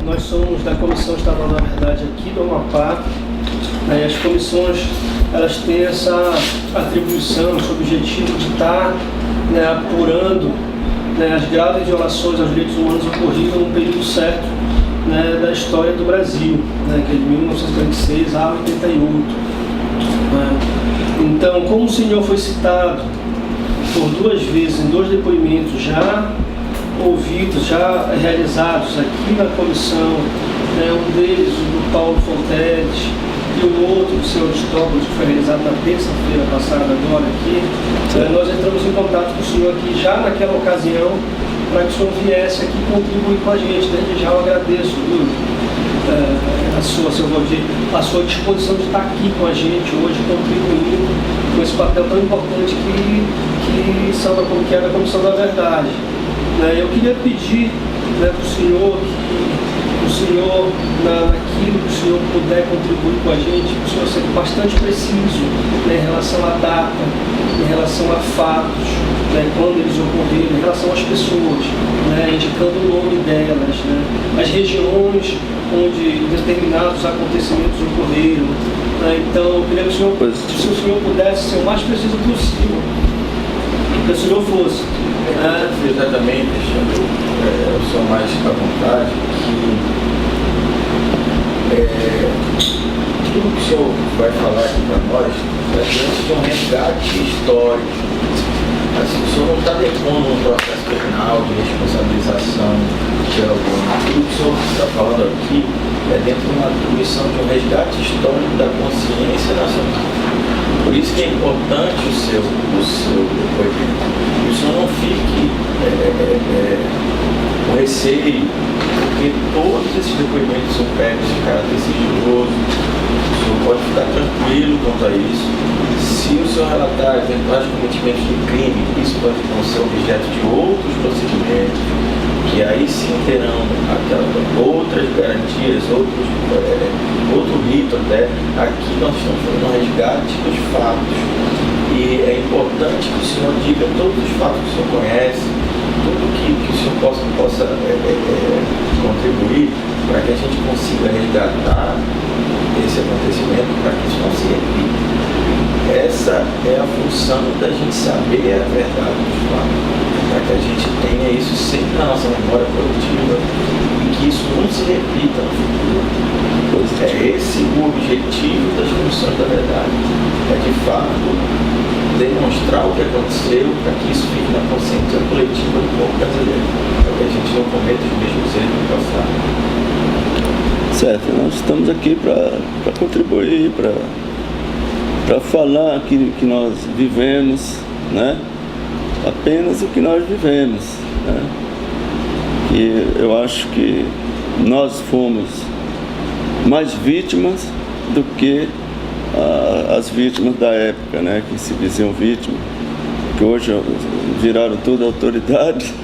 nós somos da Comissão Estadual da Verdade aqui do Amapá. As comissões, elas têm essa atribuição, esse objetivo de estar, apurando, as graves violações aos direitos humanos ocorridas no período certo, da história do Brasil, que é de 1946 a 88. Então, como o senhor foi citado por 2 vezes em 2 depoimentos já ouvidos, já realizados aqui na comissão, um deles o do Paulo Fonteles e o outro do senhor Aristóbulo, que foi realizado na terça-feira passada agora aqui, nós entramos em contato com o senhor aqui já naquela ocasião para que o senhor viesse aqui contribuir com a gente. Desde já eu agradeço, viu, a sua disposição de estar aqui com a gente hoje, contribuindo com esse papel tão importante que é da Comissão da Verdade. Eu queria pedir para o senhor naquilo que o senhor puder contribuir com a gente, que o senhor seja bastante preciso em relação à data, em relação a fatos, quando eles ocorreram, em relação às pessoas, indicando o nome delas, as regiões onde determinados acontecimentos ocorreram. Então, eu queria que se o senhor pudesse ser o mais preciso possível, que o senhor fosse. Exatamente, Alexandre, eu sou mais à vontade que tudo que o senhor vai falar aqui para nós é diante de um resgate histórico. Assim, o senhor não está depondo um processo penal de responsabilização de algum. Tudo que o senhor está falando aqui é dentro de uma atribuição de um resgate histórico da consciência nacional. Por isso que é importante o seu depoimento. Que o senhor não fique com receio, porque todos esses depoimentos são pegos de caráter sigiloso. O senhor pode ficar tranquilo quanto a isso. Se o senhor relatar eventuais cometimentos de crime, isso pode não ser objeto de outros procedimentos, que aí sim terão outras garantias, outro rito até. Aqui nós estamos fazendo um resgate dos fatos. E é importante que o senhor diga todos os fatos que o senhor conhece, tudo que o senhor possa contribuir para que a gente consiga resgatar esse acontecimento, para que isso não se repita. Essa é a função da gente saber a verdade dos fatos, para que a gente tenha isso sempre na nossa memória coletiva e que isso não se repita no futuro. É esse o objetivo das comissões da verdade, é de fato demonstrar o que aconteceu para que isso fique na consciência coletiva do povo brasileiro, para que a gente não cometa os mesmos erros do passado. Certo, nós estamos aqui para contribuir, para falar que nós vivemos, apenas o que nós vivemos, E eu acho que nós fomos mais vítimas do que as vítimas da época, que se diziam vítimas, que hoje viraram tudo autoridade,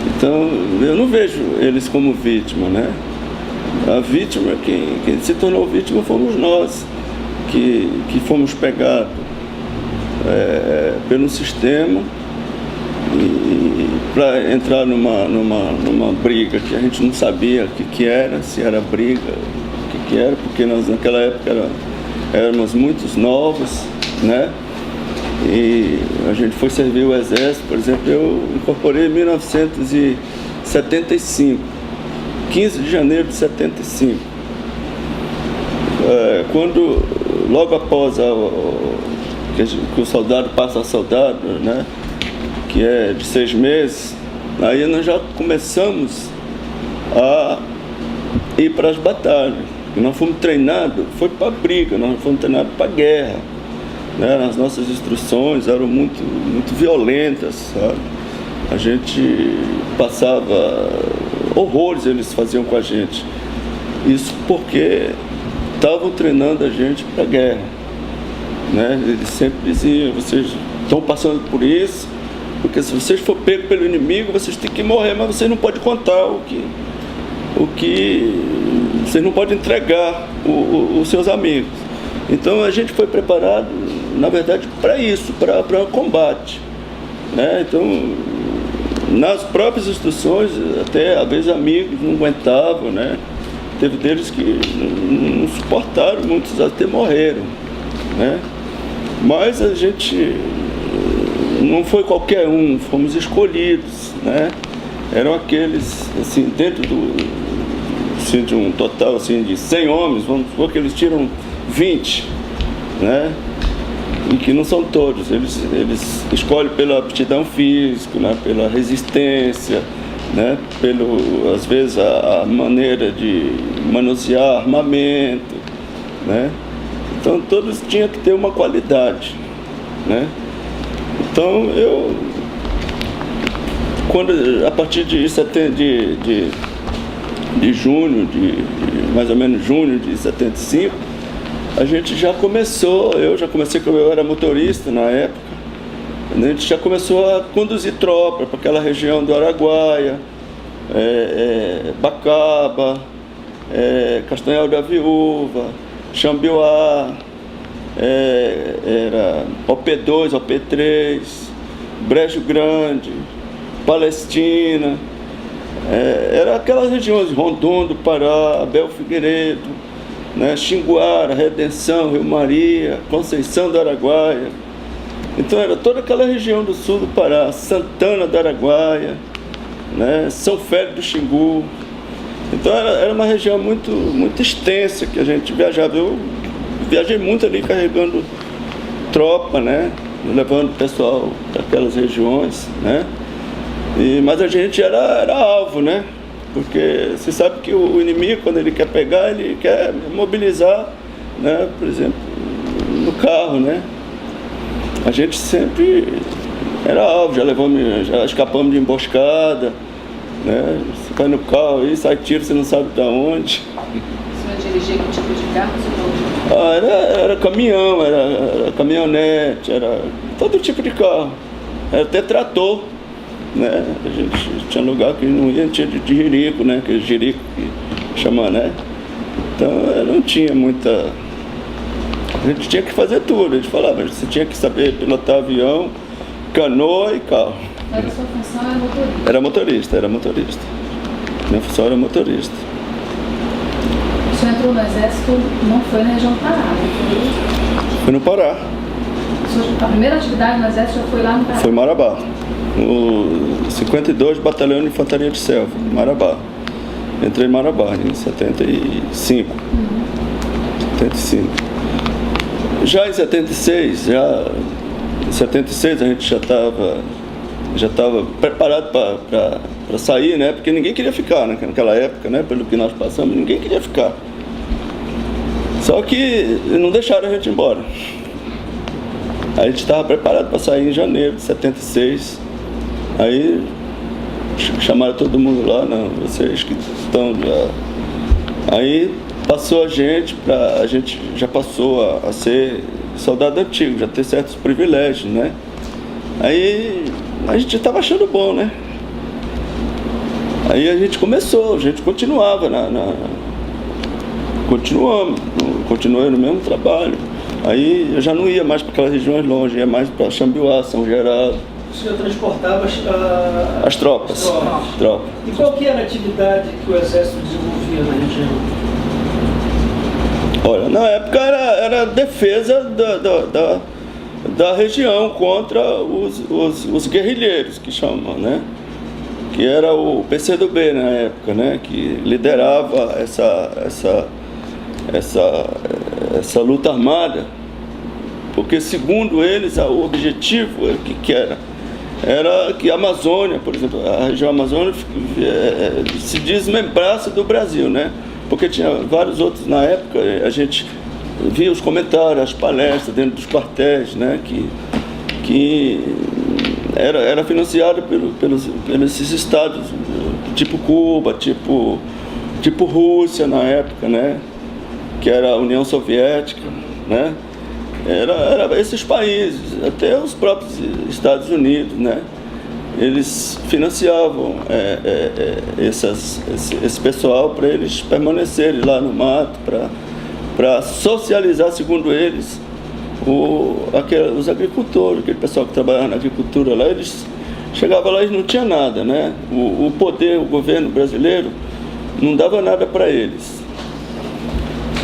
Então eu não vejo eles como vítima, A vítima, quem se tornou vítima fomos nós, que fomos pegados pelo sistema e para entrar numa briga que a gente não sabia o que era, se era briga, o que era, porque nós naquela época éramos muito novos, E a gente foi servir o exército, por exemplo, eu incorporei em 1975, 15 de janeiro de 75. Quando, logo após que o soldado passa a soldado, que é de 6 meses, aí nós já começamos a ir para as batalhas. E nós fomos treinados, foi para a briga, nós fomos treinados para a guerra. As nossas instruções eram muito, muito violentas, sabe? A gente passava horrores, eles faziam com a gente. Isso porque estavam treinando a gente para a guerra, Eles sempre diziam: vocês estão passando por isso, porque se vocês for pegos pelo inimigo, vocês têm que morrer, mas vocês não podem contar o que vocês não podem entregar os seus amigos. Então a gente foi preparado, na verdade, para isso, para o combate, Então nas próprias instruções, até às vezes amigos não aguentavam, né? Teve deles que não suportaram, muitos até morreram, né? Mas a gente não foi qualquer um, fomos escolhidos, né? Eram aqueles, assim, dentro assim, de um total assim, de 100 homens, vamos supor que eles tiram 20, né? E que não são todos, eles escolhem pela aptidão física, né? Pela resistência, né? Às vezes a maneira de manusear armamento, né? Então todos tinham que ter uma qualidade, né? Então a partir de junho, mais ou menos junho de 75, a gente já começou, eu já comecei, como eu era motorista na época, a gente já começou a conduzir tropa para aquela região do Araguaia, Bacaba, Castanhal da Viúva, Xambioá, era OP2, OP3, Brejo Grande, Palestina, era aquelas regiões, Rondon do Pará, Abel Figueiredo, né, Xinguara, Redenção, Rio Maria, Conceição do Araguaia. Então era toda aquela região do sul do Pará, Santana do Araguaia, né, São Félix do Xingu. Então era uma região muito extensa que a gente viajava. Eu viajei muito ali carregando tropa, né, levando o pessoal daquelas regiões, né. Mas a gente era alvo, né? Porque você sabe que o inimigo, quando ele quer pegar, ele quer mobilizar, né? Por exemplo, no carro, né? A gente sempre era alvo, já escapamos de emboscada, né? Você vai no carro e sai tiro, você não sabe de onde. Você vai dirigir que tipo de carro? Era caminhão, era caminhonete, era todo tipo de carro. Era até trator. Né? A gente tinha lugar que não ia, tinha de jirico, né? Aquele jirico que chama, né? Então não tinha muita. A gente tinha que fazer tudo. A gente falava, você tinha que saber pilotar avião, canoa e carro. Mas a sua função era motorista? Era motorista. Minha função era motorista. O senhor entrou no exército, não foi na região do Pará, Foi no Pará. A primeira atividade no exército já foi lá no Pará? Foi em Marabá. No 52 Batalhão de Infantaria de Selva, Marabá. Entrei em Marabá em 75. 75. Já em 76, a gente já estava preparado para sair, né? Porque ninguém queria ficar, né? Naquela época, né? Pelo que nós passamos, ninguém queria ficar. Só que não deixaram a gente ir embora. A gente estava preparado para sair em janeiro de 76. Aí chamaram todo mundo lá, não, vocês que estão lá. Aí passou a gente já passou a ser soldado antigo, já ter certos privilégios, né? Aí a gente estava achando bom, né? Aí a gente continuava continuei no mesmo trabalho. Aí eu já não ia mais para aquelas regiões longe, ia mais para Xambioá, São Geraldo. O senhor transportava as tropas. E qual que era a atividade que o Exército desenvolvia na região? Olha, na época era a defesa da região contra os guerrilheiros, que chamam, né? Que era o PCdoB na época, né? Que liderava essa luta armada, porque segundo eles o objetivo era que a Amazônia, por exemplo, a região Amazônia se desmembrasse do Brasil, né? Porque tinha vários outros na época, a gente via os comentários, as palestras dentro dos quartéis, né? Que era financiado pelos esses estados, tipo Cuba, tipo Rússia na época, né? Que era a União Soviética, né? Era esses países, até os próprios Estados Unidos, né? Eles financiavam esse pessoal para eles permanecerem lá no mato, para socializar, segundo eles, os agricultores, aquele pessoal que trabalhava na agricultura lá, chegava lá e não tinha nada, né? O poder, o governo brasileiro não dava nada para eles.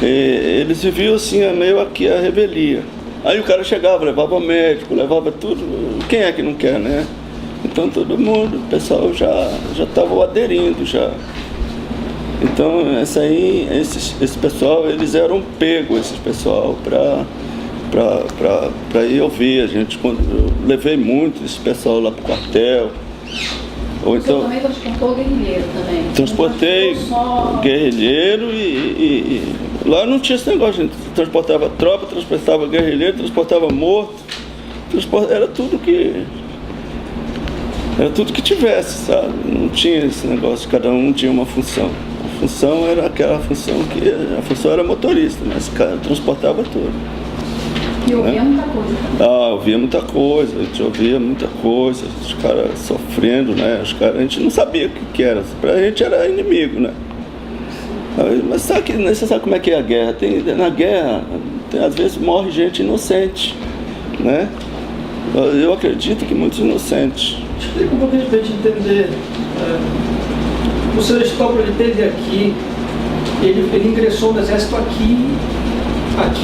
Eles viviam assim, meio aqui a revelia. Aí o cara chegava, levava médico, levava tudo. Quem é que não quer, né? Então todo mundo, o pessoal já estava aderindo já. Então esse pessoal, eles eram pegos, esse pessoal, para ir ouvir. Eu levei muito esse pessoal lá para o quartel. Ou então, você também transportou guerrilheiro também? Transportei guerrilheiro e lá não tinha esse negócio, a gente transportava tropa, transportava guerrilheiro, transportava morto, era tudo que tivesse, sabe? Não tinha esse negócio, cada um tinha uma função. A função era aquela função a função era motorista, mas o cara transportava tudo. E ouvia muita coisa também. Ouvia muita coisa, a gente ouvia muita coisa, os caras sofrendo, né? A gente não sabia o que era, pra gente era inimigo, né? Mas você sabe como é que é a guerra? Na guerra, às vezes morre gente inocente, né? Eu acredito que muitos inocentes. Explica um pouquinho para a gente entender. O senhor Cristóvão, ele esteve aqui, ele ingressou no exército aqui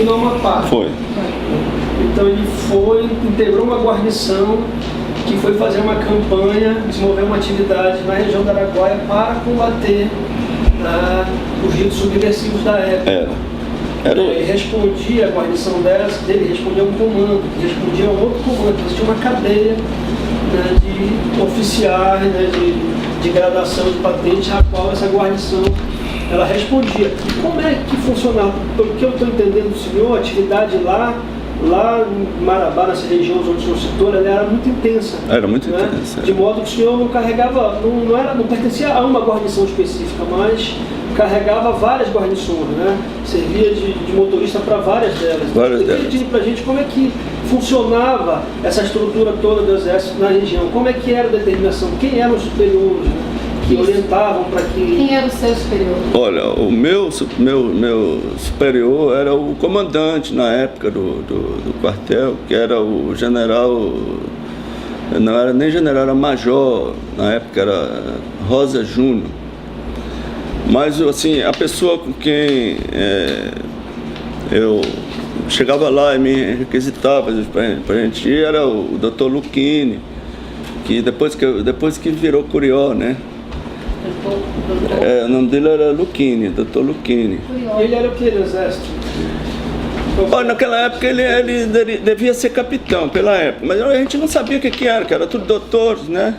no Amapá. Foi. Então ele integrou uma guarnição que foi fazer uma campanha, desenvolver uma atividade na região do Araguaia para combater os ritos subversivos da época. Ele respondia, a guarnição dele respondia a um comando, que respondia a um outro comando. Existia uma cadeia, né, de oficiais, né, de gradação de patente, a qual essa guarnição ela respondia. E como é que funcionava? Pelo que eu estou entendendo do senhor, a atividade lá em Marabá, nessa região onde o senhor citou, ela era muito intensa. Era muito né? intensa. De modo que o senhor não carregava, não pertencia a uma guarnição específica, mas carregava várias guarnições, né? Servia de motorista para várias delas. Explique para a gente como é que funcionava essa estrutura toda do exército na região, como é que era a determinação, quem eram os superiores, né? Que orientavam para que... Quem era o seu superior? Olha, o meu superior era o comandante na época do quartel, que era o general, não era nem general, era major, na época era Rosa Júnior. Mas assim, a pessoa com quem eu chegava lá e me requisitava para a gente ir era o Dr. Luquini, que depois que virou Curió, né? O nome dele era Luquini, Dr. Luquini. Ele era o que no exército? Naquela época ele devia ser capitão, pela época, mas a gente não sabia o que era tudo doutores, né?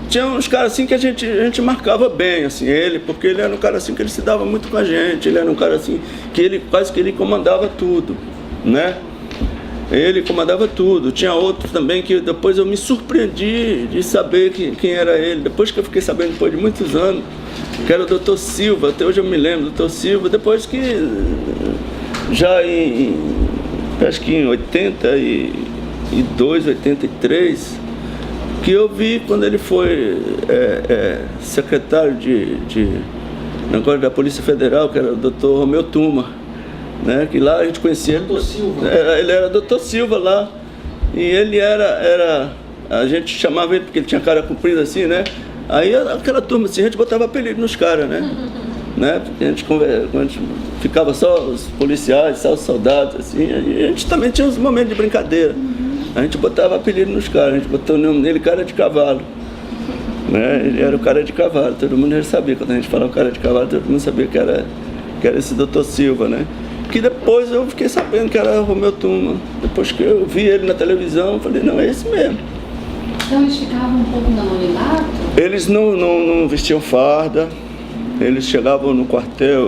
Tinha uns caras assim que a gente marcava bem, assim, porque ele era um cara assim que ele se dava muito com a gente, ele era um cara assim que quase que ele comandava tudo, né? Ele comandava tudo. Tinha outro também que depois eu me surpreendi de saber quem era ele. Depois que eu fiquei sabendo, depois de muitos anos, que era o Dr. Silva, até hoje eu me lembro, Dr. Silva, depois que já acho que em 82, 83, que eu vi quando ele foi secretário de negócio da Polícia Federal, que era o Dr. Romeu Tuma. Né, que lá a gente conhecia Dr. Silva. Ele era Dr. Silva lá. E ele a gente chamava ele porque ele tinha cara comprida assim, né? Aí aquela turma assim, a gente botava apelido nos caras, né? Né? Porque a gente ficava só os policiais, só os soldados, assim, e a gente também tinha uns momentos de brincadeira. A gente botava apelido nos caras, a gente botou o nome dele cara de cavalo. Né? Ele era o cara de cavalo, todo mundo já sabia, quando a gente falava cara de cavalo, todo mundo sabia que era esse Dr. Silva, né? Que depois eu fiquei sabendo que era Romeu Tuma. Depois que eu vi ele na televisão, eu falei, não, é esse mesmo. Então eles ficavam um pouco no anonimato? Eles não vestiam farda, eles chegavam no quartel,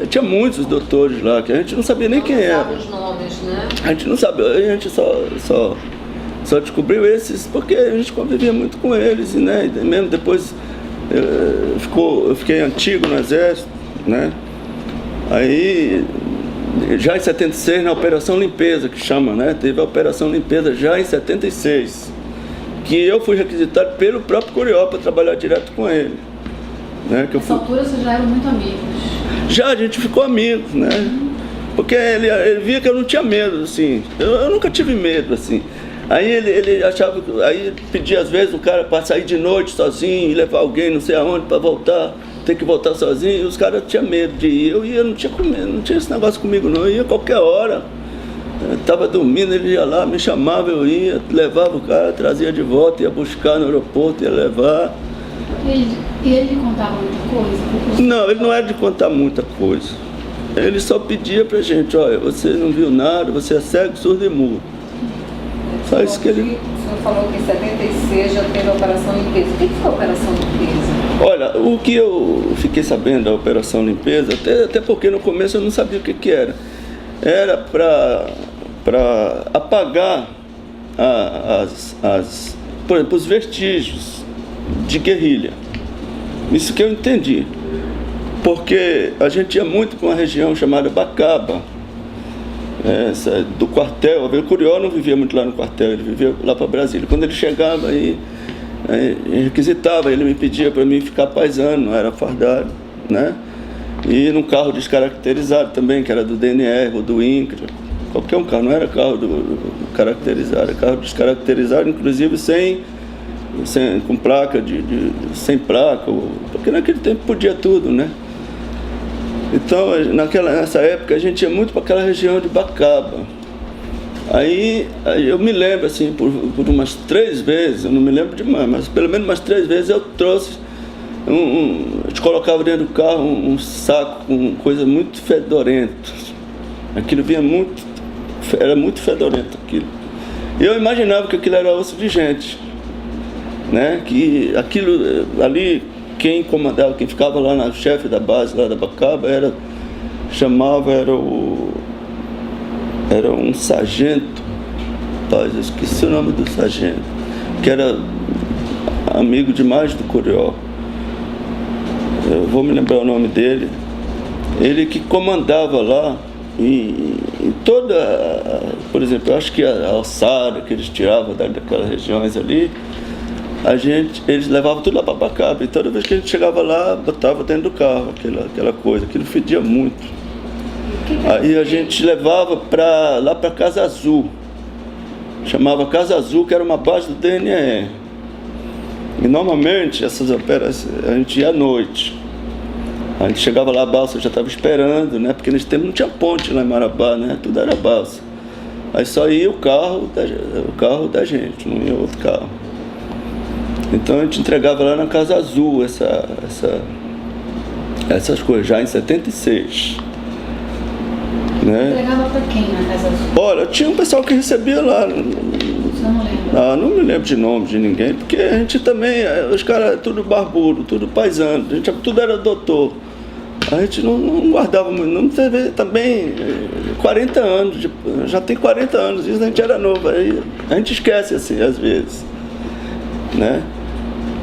tinha muitos doutores lá, que a gente não sabia nem quem era. Os nomes, né? A gente não sabia, a gente só descobriu esses porque a gente convivia muito com eles, né? E mesmo depois eu fiquei antigo no exército, né? Aí, já em 76, na Operação Limpeza, que chama, né? Teve a Operação Limpeza já em 76, que eu fui requisitado pelo próprio Curió para trabalhar direto com ele. Né? Nessa altura vocês já eram muito amigos? Já, a gente ficou amigos, né? Porque ele via que eu não tinha medo, assim. Eu nunca tive medo, assim. Aí ele achava, aí pedia às vezes o cara para sair de noite sozinho e levar alguém não sei aonde para voltar, ter que voltar sozinho, e os caras tinham medo de ir. Eu ia, não tinha esse negócio comigo não, eu ia qualquer hora. Eu estava dormindo, ele ia lá, me chamava, eu ia, levava o cara, trazia de volta, ia buscar no aeroporto, ia levar. E ele contava muita coisa? Não, ele não era de contar muita coisa. Ele só pedia pra gente, olha, você não viu nada, você é cego, surdo e mudo. Só isso que ele... O senhor falou que em 76 já teve a Operação Limpeza. O que foi a Operação Limpeza? Olha, o que eu fiquei sabendo da Operação Limpeza, até porque no começo eu não sabia o que era. Era para apagar por exemplo, os vestígios de guerrilha. Isso que eu entendi. Porque a gente ia muito para uma região chamada Bacaba, do quartel. O Curió não vivia muito lá no quartel, ele vivia lá para Brasília. Quando ele chegava aí requisitava, ele me pedia para mim ficar paisano, não era fardado, né? E num carro descaracterizado também, que era do DNR ou do INCRA, qualquer um carro, não era carro caracterizado, era carro descaracterizado, inclusive com placa, sem placa, porque naquele tempo podia tudo, né? Então, nessa época, a gente ia muito para aquela região de Bacaba. Aí eu me lembro, assim, por umas 3 vezes, eu não me lembro demais, mas pelo menos umas 3 vezes eu trouxe, a gente colocava dentro do carro um saco com coisa muito fedorenta. Aquilo era muito fedorento aquilo. Eu imaginava que aquilo era osso de gente, né? Que aquilo ali, quem comandava, quem ficava lá na chefe da base lá da Bacaba era um sargento, eu esqueci o nome do sargento, que era amigo demais do Curió. Eu vou me lembrar o nome dele. Ele que comandava lá em toda, por exemplo, eu acho que a alçada que eles tiravam daquelas regiões ali, eles levavam tudo lá para Bacaba, e toda vez que a gente chegava lá, botava dentro do carro aquela coisa, aquilo fedia muito. Aí a gente levava lá para Casa Azul, chamava Casa Azul, que era uma base do DNR. E normalmente essas operações a gente ia à noite. A gente chegava lá, a balsa já estava esperando, né? Porque nesse tempo não tinha ponte lá em Marabá, né? Tudo era balsa. Aí só ia o carro da gente, não ia outro carro. Então a gente entregava lá na Casa Azul essas coisas, já em 76. Né? Entregava para quem na Casa Azul? Olha, tinha um pessoal que recebia lá. Você não lembra? Não me lembro de nome de ninguém, porque a gente também, os caras tudo barbudo, tudo paisano, a gente tudo era doutor. A gente não guardava muito, não teve também 40 anos, já tem 40 anos, isso a gente era novo, aí a gente esquece assim às vezes, né?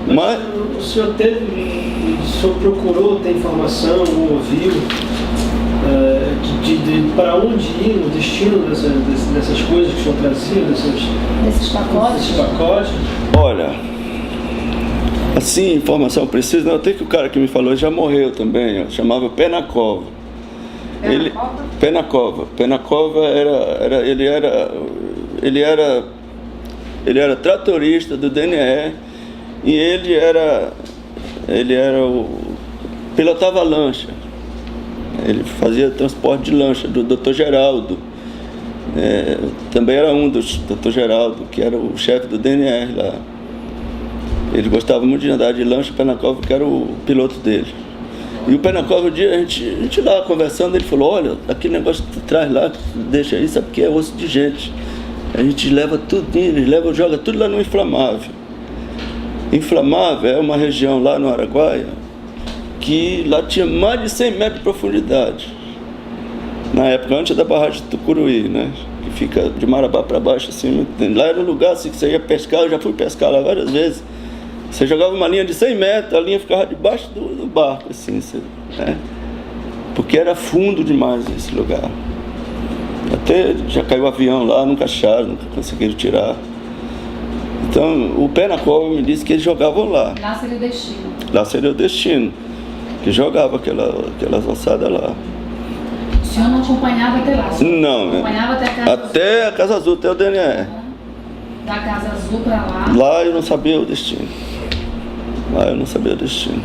Mas o senhor procurou ter informação, ou ouviu para onde ir, o destino dessas coisas que o senhor trazia, desses pacotes? Olha, assim, informação precisa, não, tem que o cara que me falou já morreu também, chamava Penacova. Penacova ele era tratorista do DNR, e pilotava lancha. Ele fazia transporte de lancha do Dr. Geraldo. Também era um dos Dr. Geraldo, que era o chefe do DNR lá. Ele gostava muito de andar de lancha, o Penacova, que era o piloto dele. E o Penacova, um dia, a gente lá conversando, ele falou, olha, aquele negócio que tu traz lá, deixa aí, sabe que é osso de gente. A gente leva tudo, joga tudo lá no Inflamável. Inflamável é uma região lá no Araguaia, que lá tinha mais de 100 metros de profundidade. Na época, antes da barragem de Tucuruí, né? Que fica de Marabá para baixo, assim. Lá era um lugar assim, que você ia pescar, eu já fui pescar lá várias vezes. Você jogava uma linha de 100 metros, a linha ficava debaixo do barco, assim, né? Porque era fundo demais esse lugar. Até já caiu o avião lá, nunca acharam, nunca conseguiram tirar. Então, o Penacova me disse que eles jogavam lá. Lá seria o destino. Lá seria o destino, que jogava aquelas ossadas lá. O senhor não acompanhava até lá? Não, acompanhava até a Casa Azul? Até a Casa Azul, até o DNR. Da Casa Azul para lá. Lá eu não sabia o destino. Lá eu não sabia o destino.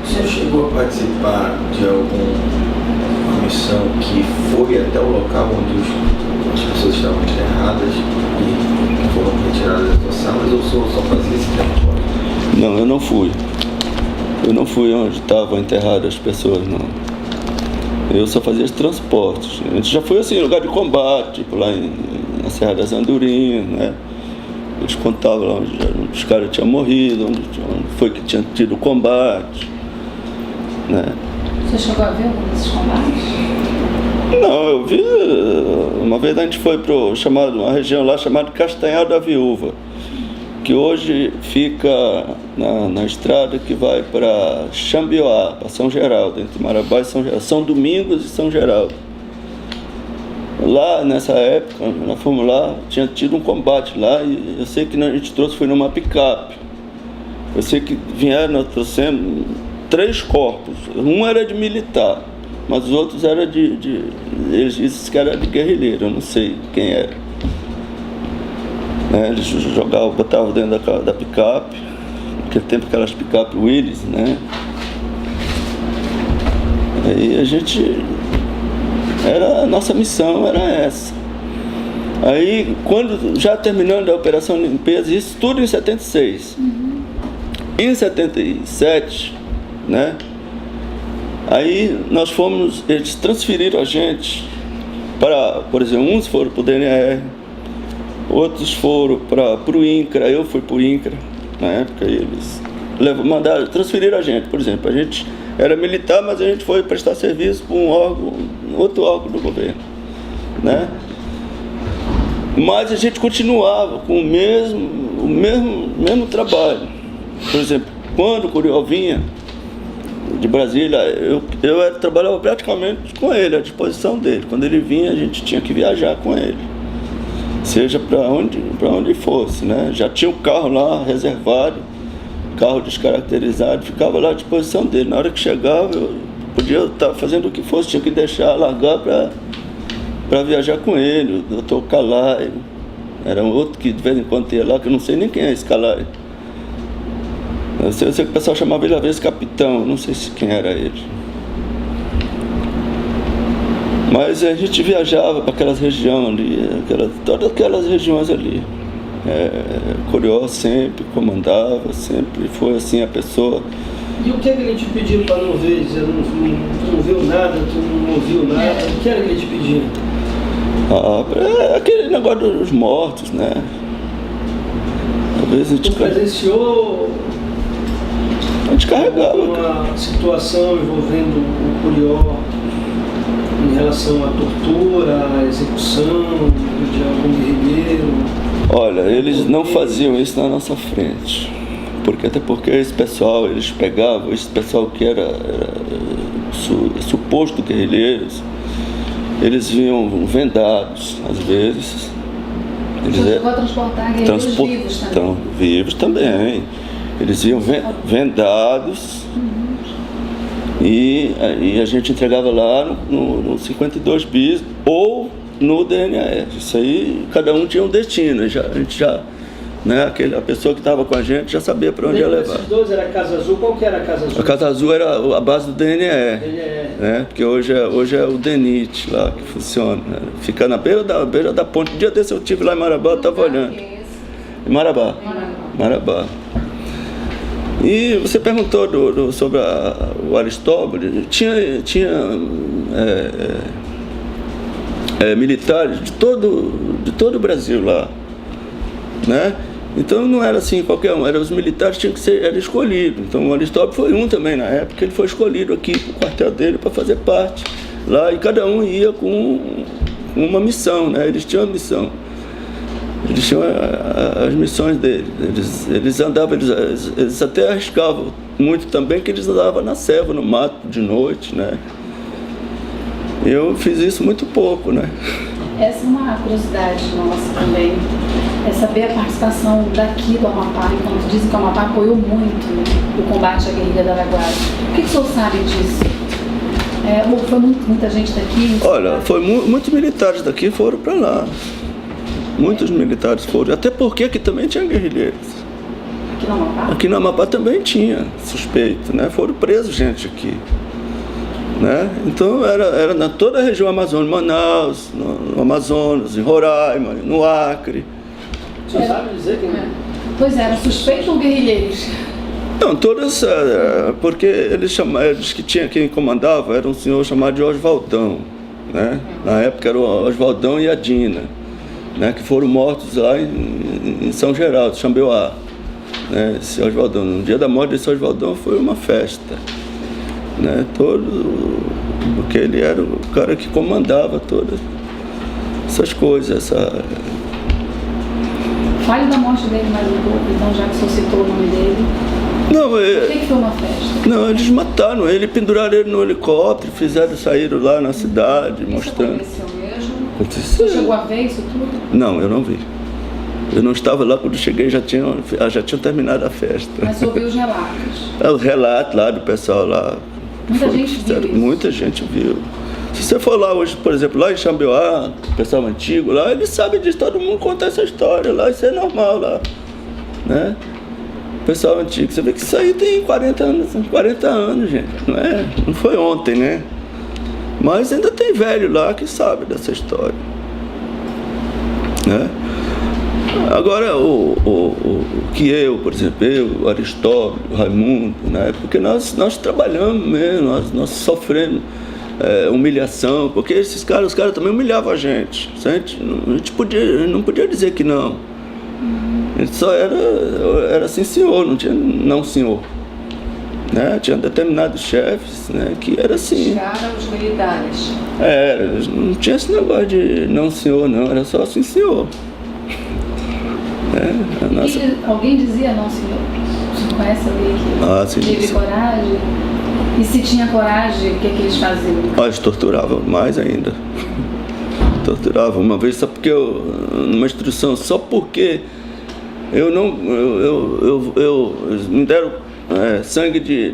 O senhor chegou a participar de alguma missão que foi até o local onde as pessoas estavam enterradas e foram retiradas das salas, ou o senhor só fazia esse transporte? Não, eu não fui. Eu não fui onde estavam enterradas as pessoas, não. Eu só fazia esse transporte. A gente já foi assim, em lugar de combate, tipo lá na Serra das Andorinhas, né? Eles contavam lá onde os caras tinham morrido, onde foi que tinha tido combate, né? Você chegou a ver algum desses combates? Não, eu vi. Uma vez a gente foi para uma região lá chamada Castanhal da Viúva, que hoje fica na estrada que vai para Xambioá, para São Geraldo, entre Marabá e São Geraldo, São Domingos e São Geraldo. Lá, nessa época, nós fomos lá, tinha tido um combate lá, e eu sei que a gente foi numa picape. Eu sei que nós trouxemos 3 corpos, um era de militar, mas os outros eram eles disseram que era de guerrilheiro, eu não sei quem era. Eles jogavam, botavam dentro da picape, naquele tempo aquelas picape Willys, né? Aí a nossa missão era essa. Aí, quando já terminando a operação limpeza, isso tudo em 76. Em 77, né? Aí nós fomos, eles transferiram a gente para, por exemplo, uns foram para o DNR, outros foram para o INCRA, eu fui para o INCRA, na época eles transferiram a gente, por exemplo, a gente era militar, mas a gente foi prestar serviço para outro órgão do governo, né? Mas a gente continuava com o mesmo trabalho. Por exemplo, quando o Curió vinha de Brasília, eu trabalhava praticamente com ele, à disposição dele. Quando ele vinha, a gente tinha que viajar com ele, seja para onde fosse, né? Já tinha um carro lá reservado, carro descaracterizado, ficava lá à disposição dele. Na hora que chegava, eu podia estar fazendo o que fosse, tinha que largar para viajar com ele. O doutor Calai, era um outro que de vez em quando ia lá, que eu não sei nem quem é esse Calai. Eu sei que o pessoal chamava ele às vezes capitão, não sei quem era ele. Mas a gente viajava para aquelas regiões ali, todas aquelas regiões ali. Curió sempre comandava, sempre foi assim a pessoa. E o que é que ele te pediu para não ver? Tu não viu nada, tu não ouviu nada, o que era que ele te pediu? Aquele negócio dos mortos, né? Às vezes a gente presenciou a gente carregava uma situação envolvendo o Curió em relação à tortura, à execução de algum guerrilheiro? Olha, eles não faziam isso na nossa frente, até porque esse pessoal, eles pegavam, esse pessoal que era suposto guerrilheiros, eles vinham vendados, às vezes. Eles chegou a transportar guerrilheiros vivos também? Vivos também. Eles iam vendados, e a gente entregava lá no 52 bis ou no DNR. Isso aí, cada um tinha um destino. A gente já, né, a pessoa que estava com a gente já sabia para onde ia levar. Esses dois era a Casa Azul, qual que era a Casa Azul? A Casa Azul era a base do DNR, né, porque hoje é o DENIT lá que funciona, né, fica na beira da ponte. Um dia desse eu estive lá em Marabá, eu estava olhando. Em Marabá. E você perguntou sobre o Aristóbulo. Tinha militares de todo o Brasil lá, né? Então não era assim qualquer um, os militares tinham que ser escolhidos. Então o Aristóbulo foi um também na época, ele foi escolhido aqui para o quartel dele para fazer parte lá, e cada um ia com uma missão, né? Eles tinham a missão. Eles tinham as missões deles. Eles andavam, eles até arriscavam muito também, que eles andavam na selva, no mato, de noite, né? Eu fiz isso muito pouco, né? Essa é uma curiosidade nossa também, é saber a participação daqui do Amapá, enquanto dizem que o Amapá apoiou muito, né, o combate à guerrilha da Araguaia. O que o senhor sabe disso? Foi muita gente daqui? Olha, muitos militares daqui foram para lá. Muitos militares foram, até porque aqui também tinha guerrilheiros. Aqui no Amapá? Aqui no Amapá também tinha suspeito, né? Foram presos gente aqui. Né? Então era na toda a região amazônica, Manaus, no Amazonas, em Roraima, no Acre. Você sabe dizer quem é? Pois é, eram suspeitos ou guerrilheiros? Não, todas, porque eles que tinha quem comandava era um senhor chamado de Oswaldão, né? Na época era o Oswaldão e a Dina, né? Que foram mortos lá em São Geraldo, Xambeuá, né? Esse Oswaldão, no dia da morte desse Oswaldão foi uma festa, né? Porque ele era o cara que comandava todas essas coisas, Fale da morte dele mais um pouco, então, já que o senhor citou o nome dele. Não, Por que foi uma festa? não, eles mataram ele, penduraram ele no helicóptero, saíram lá na cidade, Isso mostrando. aconteceu mesmo? Você chegou a ver isso tudo? Não, eu não vi. Eu não estava lá quando cheguei, já tinham terminado a festa. Mas ouviu os relatos. O relato lá do pessoal lá. Muita gente viu isso. Muita gente viu. Se você for lá hoje, por exemplo, lá em Xambeuá, o pessoal antigo lá, eles sabem disso, todo mundo conta essa história lá, isso é normal lá, né? O pessoal antigo, você vê que isso aí tem 40 anos, gente, não foi ontem, né? Mas ainda tem velho lá que sabe dessa história, né? Agora, o que eu, por exemplo, o Aristóteles, o Raimundo, né? Porque nós trabalhamos mesmo, nós sofremos humilhação, porque os caras também humilhavam a gente. A gente não podia dizer que não. A gente só era sim senhor, não tinha não senhor. Né? Tinha determinados chefes, né, que era assim. Chegaram os militares. Não tinha esse negócio de não senhor, não, era só sim senhor. Alguém dizia não, senhor? Você conhece alguém que teve coragem? E se tinha coragem, o que eles faziam? Eles torturavam mais ainda. Torturavam uma vez só porque numa instrução, só porque me deram sangue de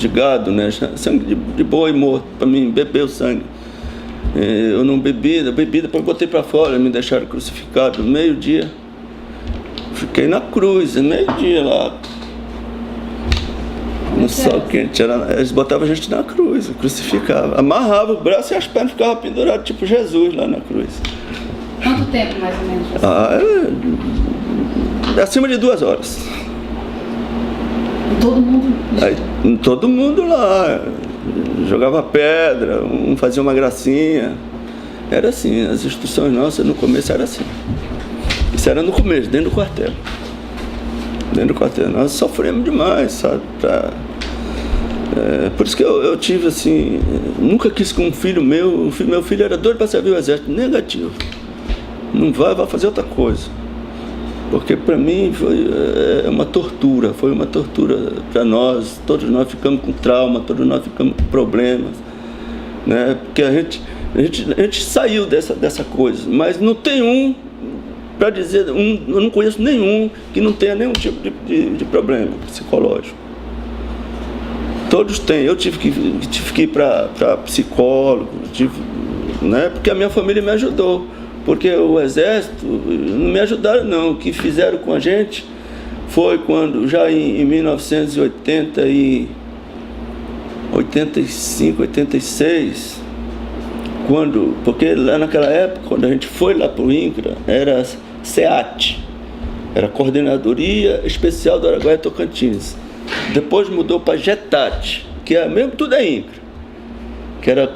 gado, né? Sangue de boi morto, para mim beber o sangue. Eu não bebi, depois botei para fora, me deixaram crucificado, meio-dia. Fiquei na cruz, meio-dia lá. No sol quente, eles botavam a gente na cruz, crucificavam, amarravam o braço e as pernas ficavam penduradas, tipo Jesus lá na cruz. Quanto tempo mais ou menos? Acima de 2 horas. E todo mundo? Aí, todo mundo lá, jogava pedra, um fazia uma gracinha. Era assim, as instruções nossas no começo era assim. Isso era no começo, dentro do quartel. Dentro do quartel. Nós sofremos demais, sabe? Por isso que eu tive assim, nunca quis que meu filho era doido para servir o exército, negativo. Não vai fazer outra coisa. Porque para mim foi uma tortura para nós, todos nós ficamos com trauma, todos nós ficamos com problemas, né? Porque a gente saiu dessa coisa, mas não tem para dizer, eu não conheço nenhum que não tenha nenhum tipo de problema psicológico. Todos têm. Eu tive que ir para psicólogo, né? Porque a minha família me ajudou. Porque o exército não me ajudaram não. O que fizeram com a gente foi quando, já em 1985, 86, porque lá naquela época, quando a gente foi lá para o INCRA, era SEAT, era Coordenadoria Especial do Araguaia Tocantins. Depois mudou para GETAT, que é mesmo tudo INCRA, que era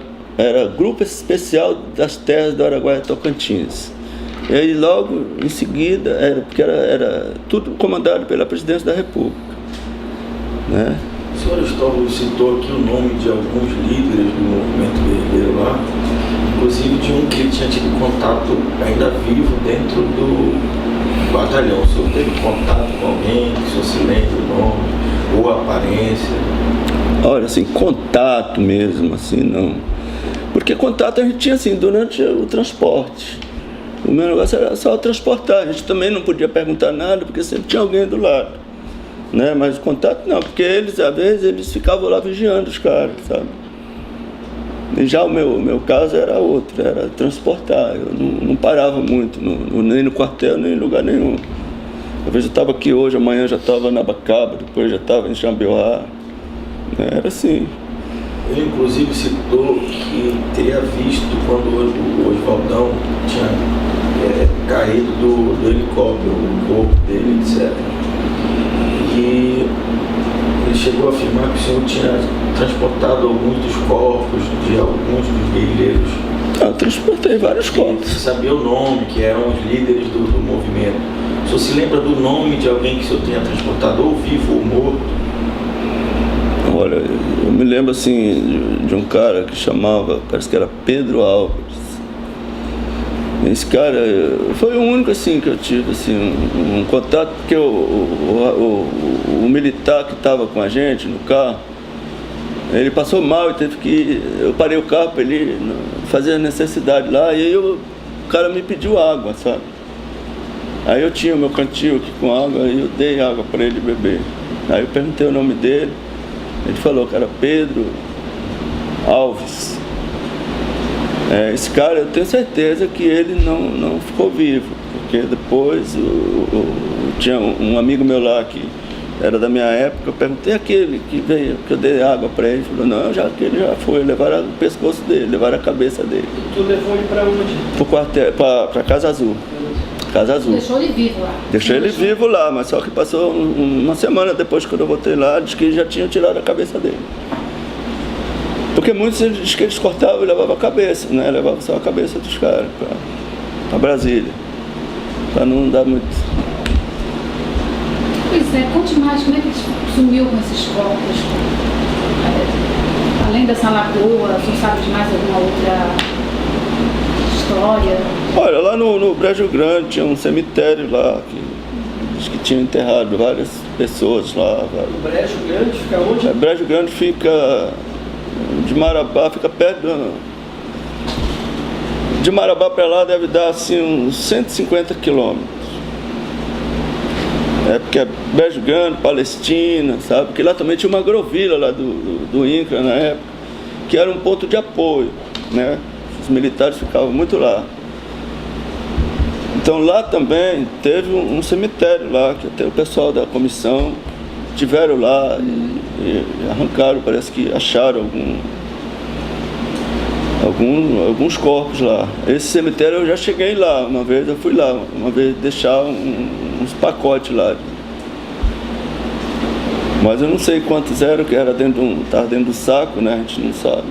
Grupo Especial das Terras do Araguaia Tocantins. E aí logo em seguida, porque era tudo comandado pela Presidência da República, né? O senhor Aristóteles citou aqui o nome de alguns líderes do movimento guerrilheiro lá, inclusive de um que ele tinha tido contato ainda vivo dentro do batalhão. O senhor teve contato com alguém, que o senhor se lembra o nome ou a aparência? Olha, assim, contato mesmo, assim, não. Porque contato a gente tinha, assim, durante o transporte. O meu negócio era só transportar, a gente também não podia perguntar nada, porque sempre tinha alguém do lado, né? Mas o contato não, porque eles, às vezes, eles ficavam lá vigiando os caras, sabe? E já o meu caso era outro, era transportar. Eu não parava muito, nem no quartel, nem em lugar nenhum. Às vezes eu estava aqui hoje, amanhã já estava na Abacaba, depois já estava em Jambioá. Era assim. Ele inclusive citou que teria visto quando o Oswaldão tinha caído do helicóptero, o corpo dele, etc. E ele chegou a afirmar que o senhor tinha transportado alguns dos corpos de alguns dos guerrilheiros. Eu transportei vários corpos. Você sabia o nome, que eram os líderes do movimento. O senhor se lembra do nome de alguém que o senhor tenha transportado, ou vivo ou morto? Olha, eu me lembro assim de um cara que chamava, parece que era Pedro Alves. Esse cara foi o único assim que eu tive assim, um contato, porque o militar que estava com a gente no carro, ele passou mal e teve que ir. Eu parei o carro para ele fazer a necessidade lá, e aí o cara me pediu água, sabe? Aí eu tinha o meu cantil aqui com água, e eu dei água para ele beber. Aí eu perguntei o nome dele, ele falou que era Pedro Alves. Esse cara, eu tenho certeza que ele não ficou vivo, porque depois tinha um amigo meu lá que era da minha época, eu perguntei aquele que veio, que eu dei água para ele, ele falou, não, que ele já foi, levaram o pescoço dele, levaram a cabeça dele. Tu levou ele para onde? Pro quartel, para Casa Azul. Casa Azul. Deixou ele vivo lá. Deixei ele vivo lá, mas só que passou uma semana depois que eu voltei lá, diz que já tinham tirado a cabeça dele. Porque muitos diz que eles cortavam e levavam a cabeça, né? Levavam só a cabeça dos caras para Brasília, para não dar muito. Pois é, conte mais, como é que sumiu com esses corpos? Além dessa lagoa, você sabe de mais alguma outra história? Olha, lá no Brejo Grande tinha um cemitério lá, que diz que tinha enterrado várias pessoas lá. O Brejo Grande fica onde? Brejo Grande fica de Marabá, fica perto de Marabá para lá, deve dar assim uns 150 quilômetros. Porque é Brejo Grande, Palestina, sabe? Porque lá também tinha uma agrovila lá do INCRA na época, que era um ponto de apoio, né? Os militares ficavam muito lá. Então lá também teve um cemitério lá, que até o pessoal da comissão tiveram lá e arrancaram, parece que acharam alguns corpos lá. Esse cemitério eu já cheguei lá, uma vez eu fui lá, uma vez deixar uns pacotes lá. Mas eu não sei quantos eram, que era estava dentro do saco, né? A gente não sabe.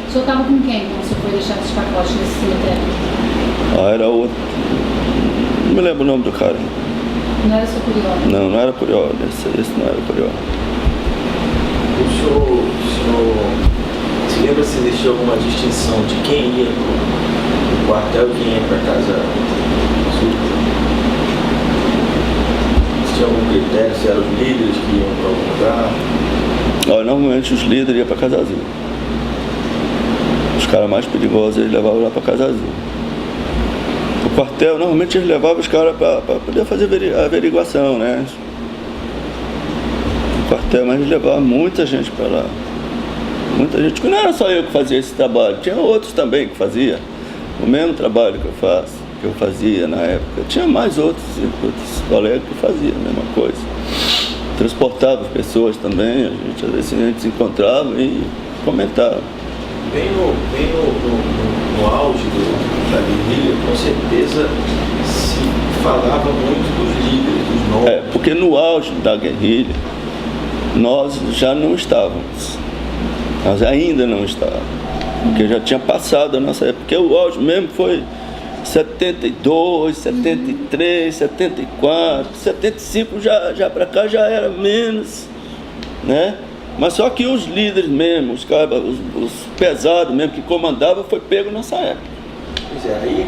O senhor estava com quem quando o senhor foi deixar esses pacotes nesse cemitério? Era outro. Não me lembro o nome do cara. Não era seu Curió? Não era Curió, esse não era Curió. O senhor se lembra se deixou alguma distinção de quem ia pro quartel e quem ia para Casa Azul? Se tinha algum critério, se eram os líderes que iam para algum lugar? Normalmente os líderes iam para Casa Azul. Os caras mais perigosos eles levavam lá para Casa Azul. O quartel, normalmente eles levavam os caras para poder fazer a averiguação, né? O quartel, mas eles levavam muita gente para lá. Muita gente, que não era só eu que fazia esse trabalho, tinha outros também que faziam o mesmo trabalho que eu faço, que eu fazia na época. Tinha mais outros colegas que faziam a mesma coisa. Transportava as pessoas também, às vezes a gente se encontrava e comentava. Bem no auge da guerrilha, com certeza se falava muito dos líderes, dos nomes. Porque no auge da guerrilha, nós já não estávamos. Nós ainda não estávamos. Porque já tinha passado a nossa época. Porque o auge mesmo foi 72, 73, 74, 75, já para cá já era menos, né? Mas só que os líderes mesmo, os pesados mesmo que comandavam, foi pego nessa época. Pois é, aí,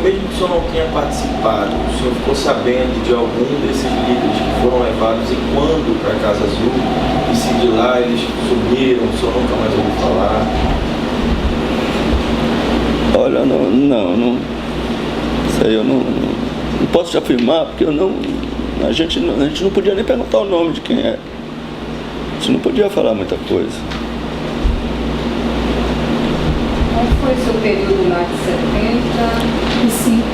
mesmo que o senhor não tenha participado, o senhor ficou sabendo de algum desses líderes que foram levados e quando para a Casa Azul, e se de lá eles sumiram, o senhor nunca mais ouviu falar? Olha, não. Isso aí eu não posso te afirmar, porque a gente não podia nem perguntar o nome de quem é. A gente não podia falar muita coisa. foi o seu período lá de 75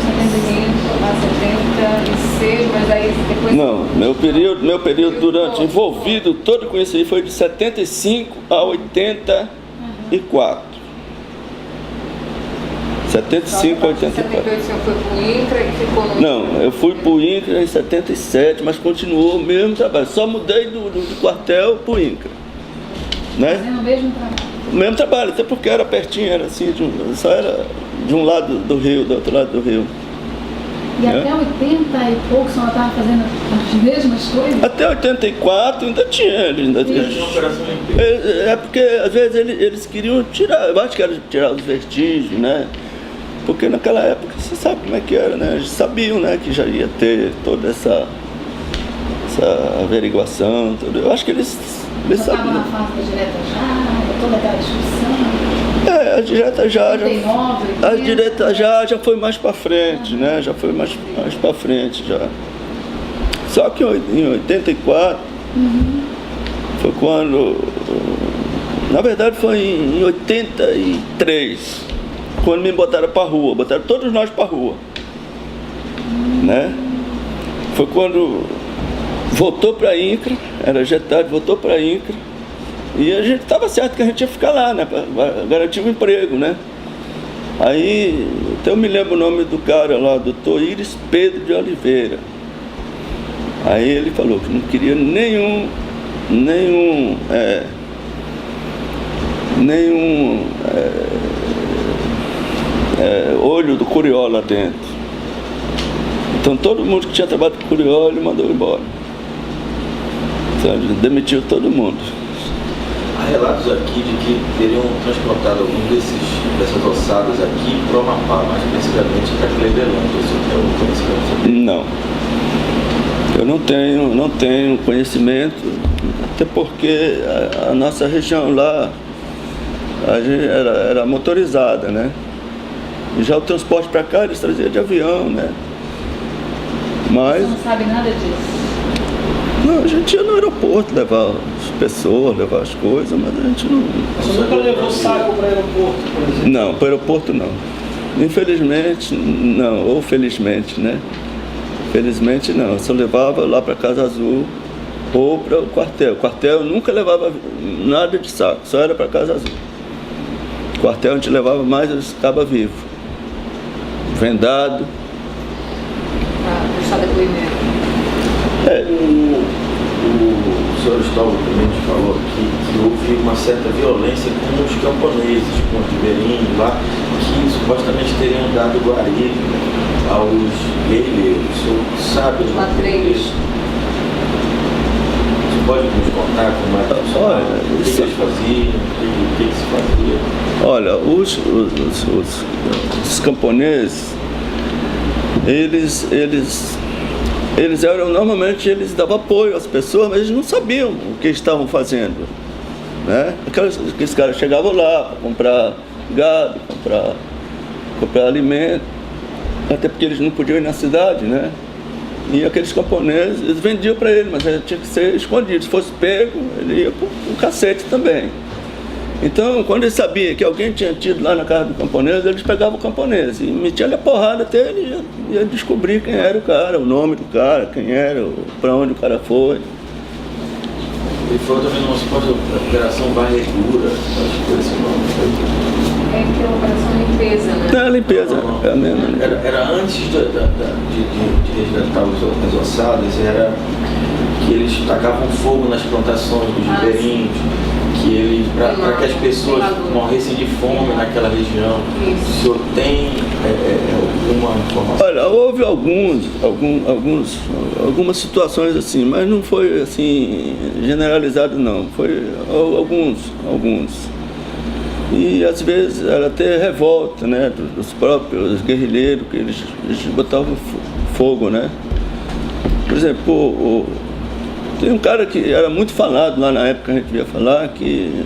a 76, mas aí depois... Não, meu período durante envolvido todo com isso aí foi de 75 a 84. 75 a 84. 78 o senhor foi para o INCRA e ficou no... Não, eu fui para o INCRA em 77, mas continuou o mesmo trabalho. Só mudei do quartel para o INCRA, né? Fazendo o mesmo trabalho. O mesmo trabalho, até porque era pertinho, era assim, só era de um lado do rio, do outro lado do rio. E até 80 e pouco o senhor estava fazendo as mesmas coisas? Até 84 ainda tinha, ainda tinha. Tinha uma operação de limpeza. É porque às vezes eles queriam tirar, eu acho que era tirar os vestígios, né? Porque naquela época você sabe como é que era, né? Eles sabiam, né, que já ia ter toda essa averiguação, tudo. Eu acho que eles Estava sabiam. na fase da direta já, toda aquela discussão. A direta já 89, a direta já foi mais para frente, né? Já foi mais para frente já. Só que em 84 foi quando, na verdade foi em 83, quando me botaram para rua, botaram todos nós para rua, né? Foi quando voltou para INCRA, era Getúlio, voltou para INCRA, e a gente estava certo que a gente ia ficar lá, né, para garantir o emprego, né? Aí, até eu me lembro o nome do cara lá, doutor Iris Pedro de Oliveira. Aí ele falou que não queria nenhum olho do Curió lá dentro. Então todo mundo que tinha trabalhado com Curió, ele mandou embora. Então, ele demitiu todo mundo. Há relatos aqui de que teriam transportado algum dessas ossadas aqui para o Amapá, mais precisamente para Clevelândia. Você tem algum conhecimento sobre isso? Não. Eu não tenho conhecimento, até porque a nossa região lá era motorizada, né? E já o transporte para cá eles traziam de avião, né? Mas Você não sabe nada disso? não, a gente ia no aeroporto levar as pessoas, levar as coisas, mas a gente não. Você nunca levou saco para o aeroporto, por exemplo? Não, para o aeroporto não. Infelizmente não, ou felizmente, né? Felizmente não, eu só levava lá para Casa Azul ou para o quartel. O quartel eu nunca levava nada de saco, só era para Casa Azul. O quartel a gente levava mais, eu ficava vivo, vendado. Para prestar depoimento. O senhor Estómago também te falou aqui que houve uma certa violência com os camponeses, com os ribeirinhos lá, que supostamente teriam dado guarida aos guerrilheiros. O senhor sabe do Latreiros. Você pode nos contar como é que funcionava? O que eles faziam? O que se fazia? Olha, os camponeses, eles eram, normalmente eles davam apoio às pessoas, mas eles não sabiam o que estavam fazendo, né? Aqueles caras chegavam lá para comprar gado, comprar alimento, até porque eles não podiam ir na cidade, né? E aqueles camponeses, eles vendiam para ele, mas tinha que ser escondido. Se fosse pego, ele ia pro cacete também. Então, quando eles sabiam que alguém tinha tido lá na casa do camponês, eles pegavam o camponês e metiam a porrada até ele ia descobrir quem era o cara, o nome do cara, quem era, para onde o cara foi. Ele falou também numa suposta operação varredura, acho que foi esse nome. É que é uma operação limpeza, né? Não, limpeza, Não. é a mesma. Era antes de resgatar as ossadas, era que eles tacavam fogo nas plantações dos ribeirinhos, para que as pessoas morressem de fome naquela região. Isso. O senhor tem alguma informação? Olha, houve algumas situações assim, mas não foi assim generalizado não, foi alguns. E às vezes era até revolta, né, dos próprios guerrilheiros, que eles botavam fogo, né. Por exemplo, tem um cara que era muito falado lá na época, a gente via falar, que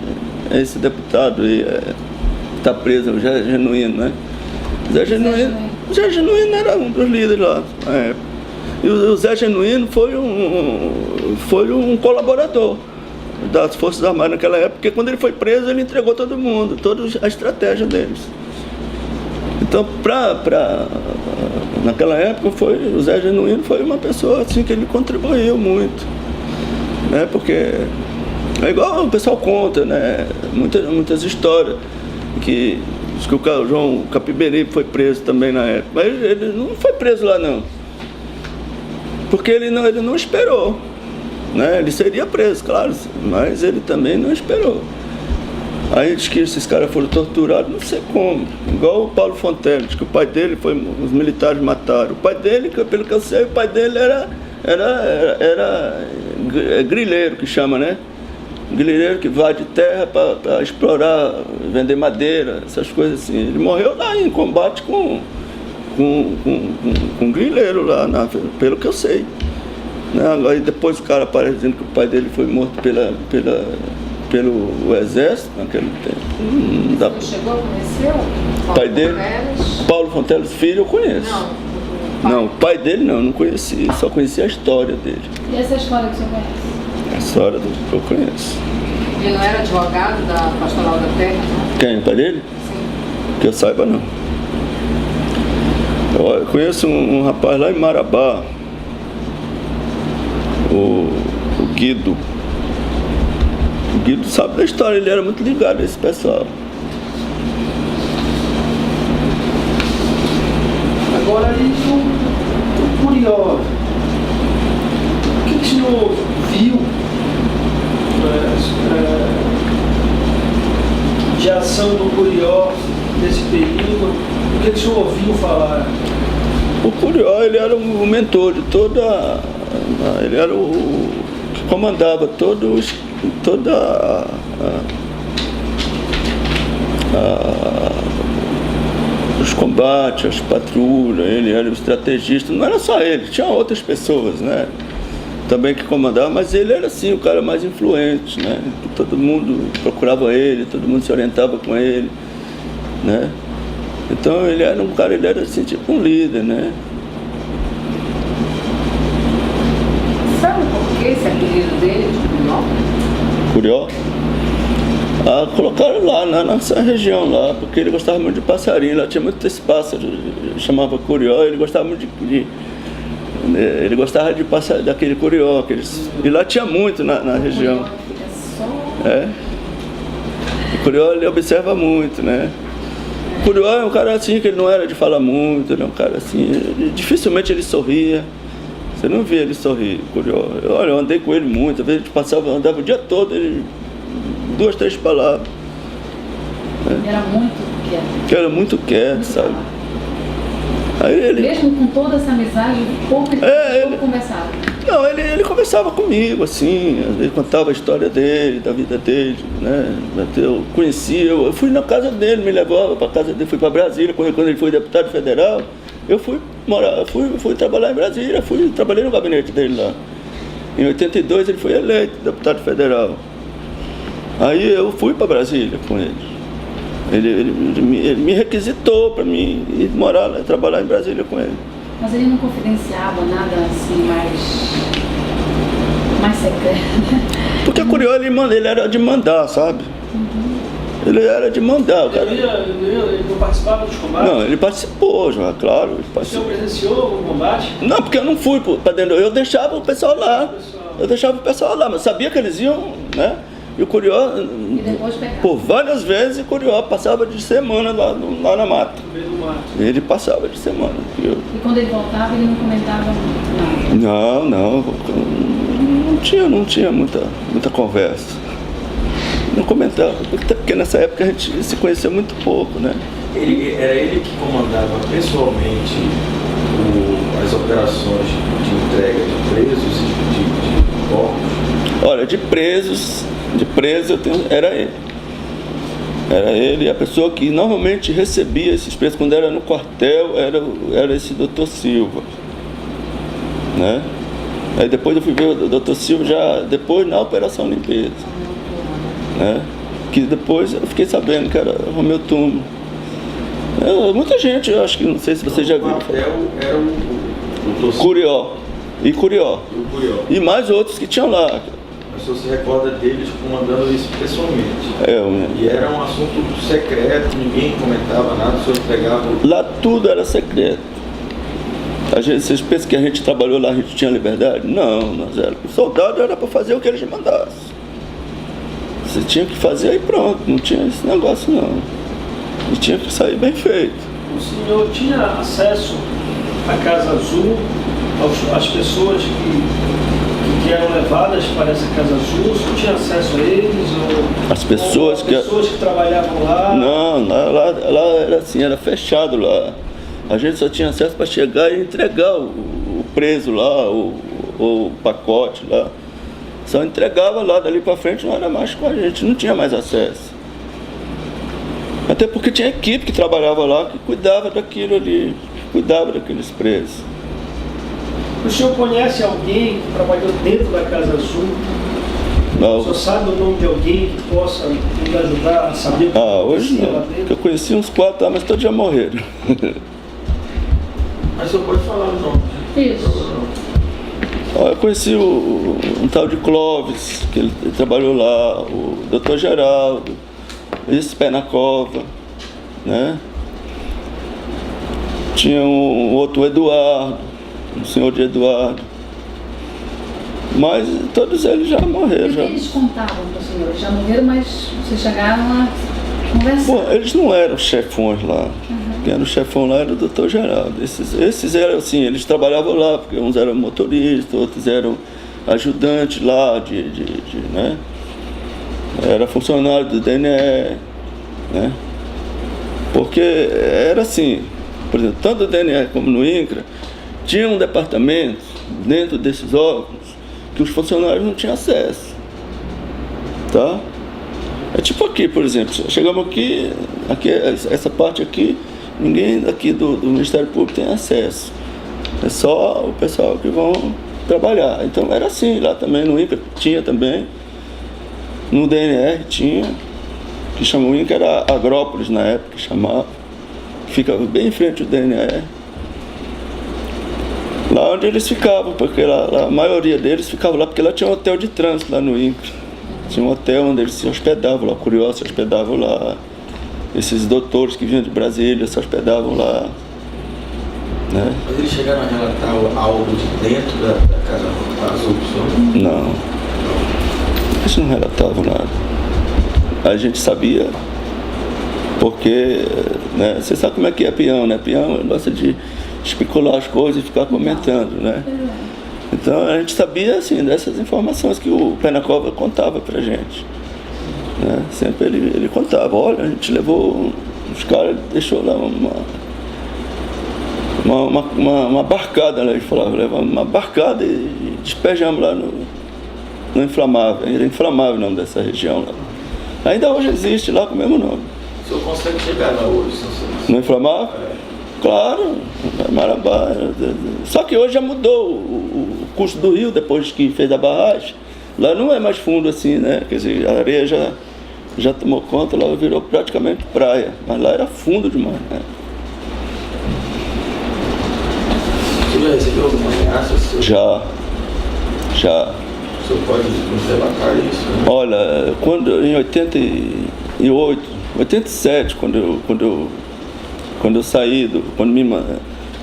é esse deputado aí, está preso, o Zé Genuíno, né. Zé Genuíno era um dos líderes lá na época. E o Zé Genuíno foi um colaborador das Forças Armadas naquela época, porque quando ele foi preso, ele entregou todo mundo, toda a estratégia deles. Então, naquela época, o Zé Genuíno foi uma pessoa assim, que ele contribuiu muito, né? Porque é igual o pessoal conta, né? Muitas histórias, que diz que o João Capiberibe foi preso também na época, mas ele não foi preso lá não, porque ele não esperou, né? Ele seria preso, claro, mas ele também não esperou. Aí diz que esses caras foram torturados, não sei como, igual o Paulo Fontelli, diz que o pai dele os militares mataram. O pai dele, pelo que eu sei, o pai dele era grileiro, que chama, né? Grileiro que vai de terra para explorar, vender madeira, essas coisas assim. Ele morreu lá em combate com grileiro lá, pelo que eu sei. Né? Aí depois o cara aparece dizendo que o pai dele foi morto pelo exército naquele tempo. Você chegou a conhecer o pai dele? Paulo Fonteles Filho eu conheço. Não, o pai dele não conheci, só conheci a história dele. E essa história que o senhor conhece? A história do que eu conheço. Ele não era advogado da Pastoral da Terra, não? Quem? O pai dele? Sim. Que eu saiba, não. Eu conheço um rapaz lá em Marabá, o Guido. O Guido sabe da história, ele era muito ligado a esse pessoal. Agora, o Curió, o que o senhor viu de ação do Curió nesse período? O que o senhor ouviu falar? O Curió, ele era o mentor de toda... Ele era o que comandava toda os combates, as patrulhas, ele era o estrategista, não era só ele, tinha outras pessoas, né? Também que comandavam, mas ele era assim, o cara mais influente, né? Todo mundo procurava ele, todo mundo se orientava com ele, né? Então ele era um cara, ele era assim, tipo um líder, né? Sabe por que esse apelido dele de Curió? Curió? Colocaram lá nessa região lá, porque ele gostava muito de passarinho, lá tinha muito esse pássaro, chamava Curió, ele gostava muito ele gostava de passar daquele Curió, e lá tinha muito na região. O Curió, ele observa muito, né? O Curió é um cara assim, que ele não era de falar muito, ele é um cara assim, dificilmente ele sorria. Você não via ele sorrir, Curió. Eu andei com ele muito, às vezes a gente andava o dia todo, ele 2, 3 palavras. Ele era muito quieto. Era muito quieto, sabe? Aí ele... Mesmo com toda essa amizade, pouco conversava. Não, ele conversava comigo, assim, ele contava a história dele, da vida dele, né? Eu conhecia, eu fui na casa dele, me levava para casa dele, fui para Brasília, quando ele foi deputado federal, eu fui trabalhar em Brasília, trabalhei no gabinete dele lá. Em 82 ele foi eleito deputado federal. Aí eu fui para Brasília com ele. Ele me requisitou para mim ir morar lá, trabalhar em Brasília com ele. Mas ele não confidenciava nada assim mais secreto? Porque o Curió, ele era de mandar, sabe? Ele era de mandar. Ele não participava dos combates? Não, ele participou já, claro. O senhor presenciou algum combate? Não, porque eu não fui para dentro, eu deixava o pessoal lá. Mas sabia que eles iam, né? E o Curió, por várias vezes, o Curió passava de semana lá na mata. No meio do mato. Ele passava de semana. E quando ele voltava, ele não comentava nada? Não tinha muita conversa. Não comentava, porque nessa época a gente se conhecia muito pouco, né? Era ele que comandava pessoalmente as operações de entrega de presos e de corpos? Olha, de presos era ele. Era ele, a pessoa que normalmente recebia esses presos quando era no quartel, era esse doutor Silva, né? Aí depois eu fui ver o doutor Silva já depois na Operação Limpeza, né? Que depois eu fiquei sabendo que era Romeu Tuma. Muita gente, eu acho que, não sei se você já viu. O quartel era o doutor Curió. E Curió. E o Curió. E mais outros que tinham lá. senhor se recorda deles comandando isso pessoalmente. Né? E era um assunto secreto, ninguém comentava nada, o senhor entregava... Lá tudo era secreto. Vocês pensam que a gente trabalhou lá, a gente tinha liberdade? Não, o soldado era para fazer o que eles mandassem. Você tinha que fazer e pronto, não tinha esse negócio não. E tinha que sair bem feito. O senhor tinha acesso à Casa Azul, às pessoas que eram levadas para essa Casa Azul? O senhor tinha acesso a eles? As pessoas que trabalhavam lá? Não, lá era assim, era fechado lá. A gente só tinha acesso para chegar e entregar o preso lá, o pacote lá. Só entregava lá, dali para frente não era mais com a gente, não tinha mais acesso. Até porque tinha equipe que trabalhava lá, que cuidava daquilo ali, cuidava daqueles presos. O senhor conhece alguém que trabalhou dentro da Casa Azul? Não. O senhor sabe o nome de alguém que possa nos ajudar a saber o que hoje acontecia lá não. dentro? Eu conheci uns 4, mas todos já morreram. Mas o senhor pode falar o nome. Isso. Eu conheci um tal de Clóvis, que ele trabalhou lá, o Dr. Geraldo, esse Pé na Cova, né? Tinha um outro Eduardo, um senhor de Eduardo. Mas todos eles já morreram. E o que eles contavam para o senhor? Já morreram, mas vocês chegaram a conversar? Bom, eles não eram chefões lá. Quem era o chefão lá era o Dr. Geraldo. Esses eram assim, eles trabalhavam lá, porque uns eram motoristas, outros eram ajudantes lá, né? Era funcionário do DNE, né? Porque era assim, por exemplo, tanto no DNE como no INCRA, tinha um departamento dentro desses órgãos que os funcionários não tinham acesso, tá? É tipo aqui, por exemplo, chegamos aqui essa parte aqui, ninguém aqui do Ministério Público tem acesso. É só o pessoal que vão trabalhar. Então era assim, lá também no INCRA tinha também, no DNR tinha, que chamou o INCRA, era Agrópolis na época, que chamava, que ficava bem em frente ao DNR. Lá onde eles ficavam, porque lá, a maioria deles ficava lá, porque lá tinha um hotel de trânsito lá no INCRA. Tinha um hotel onde eles se hospedavam lá, curiosos se hospedavam lá. Esses doutores que vinham de Brasília se hospedavam lá, né? Mas eles chegaram a relatar algo de dentro da Casa Azul do senhor? Não. Eles não relatavam nada. A gente sabia, porque, né, você sabe como é que é peão, né? Peão gosta de especular as coisas e ficar comentando, né? Então a gente sabia, assim, dessas informações que o Pé na Cova contava pra gente. Né? Sempre ele contava, olha, a gente levou, os caras deixou lá uma barcada, né? Ele falava, levamos uma barcada e despejamos lá no Inflamável. Era Inflamável o nome dessa região lá. Ainda hoje existe lá com o mesmo nome. O senhor consegue chegar lá hoje, senhor? No Inflamável? Claro, Marabá. Só que hoje já mudou o curso do rio, depois que fez a barragem. Lá não é mais fundo assim, né? Quer dizer, a areia já tomou conta, lá virou praticamente praia. Mas lá era fundo demais, né? Você já recebeu alguma ameaça? Já. O senhor pode nos relatar isso? Né? Olha, em 88, 87, quando eu saí,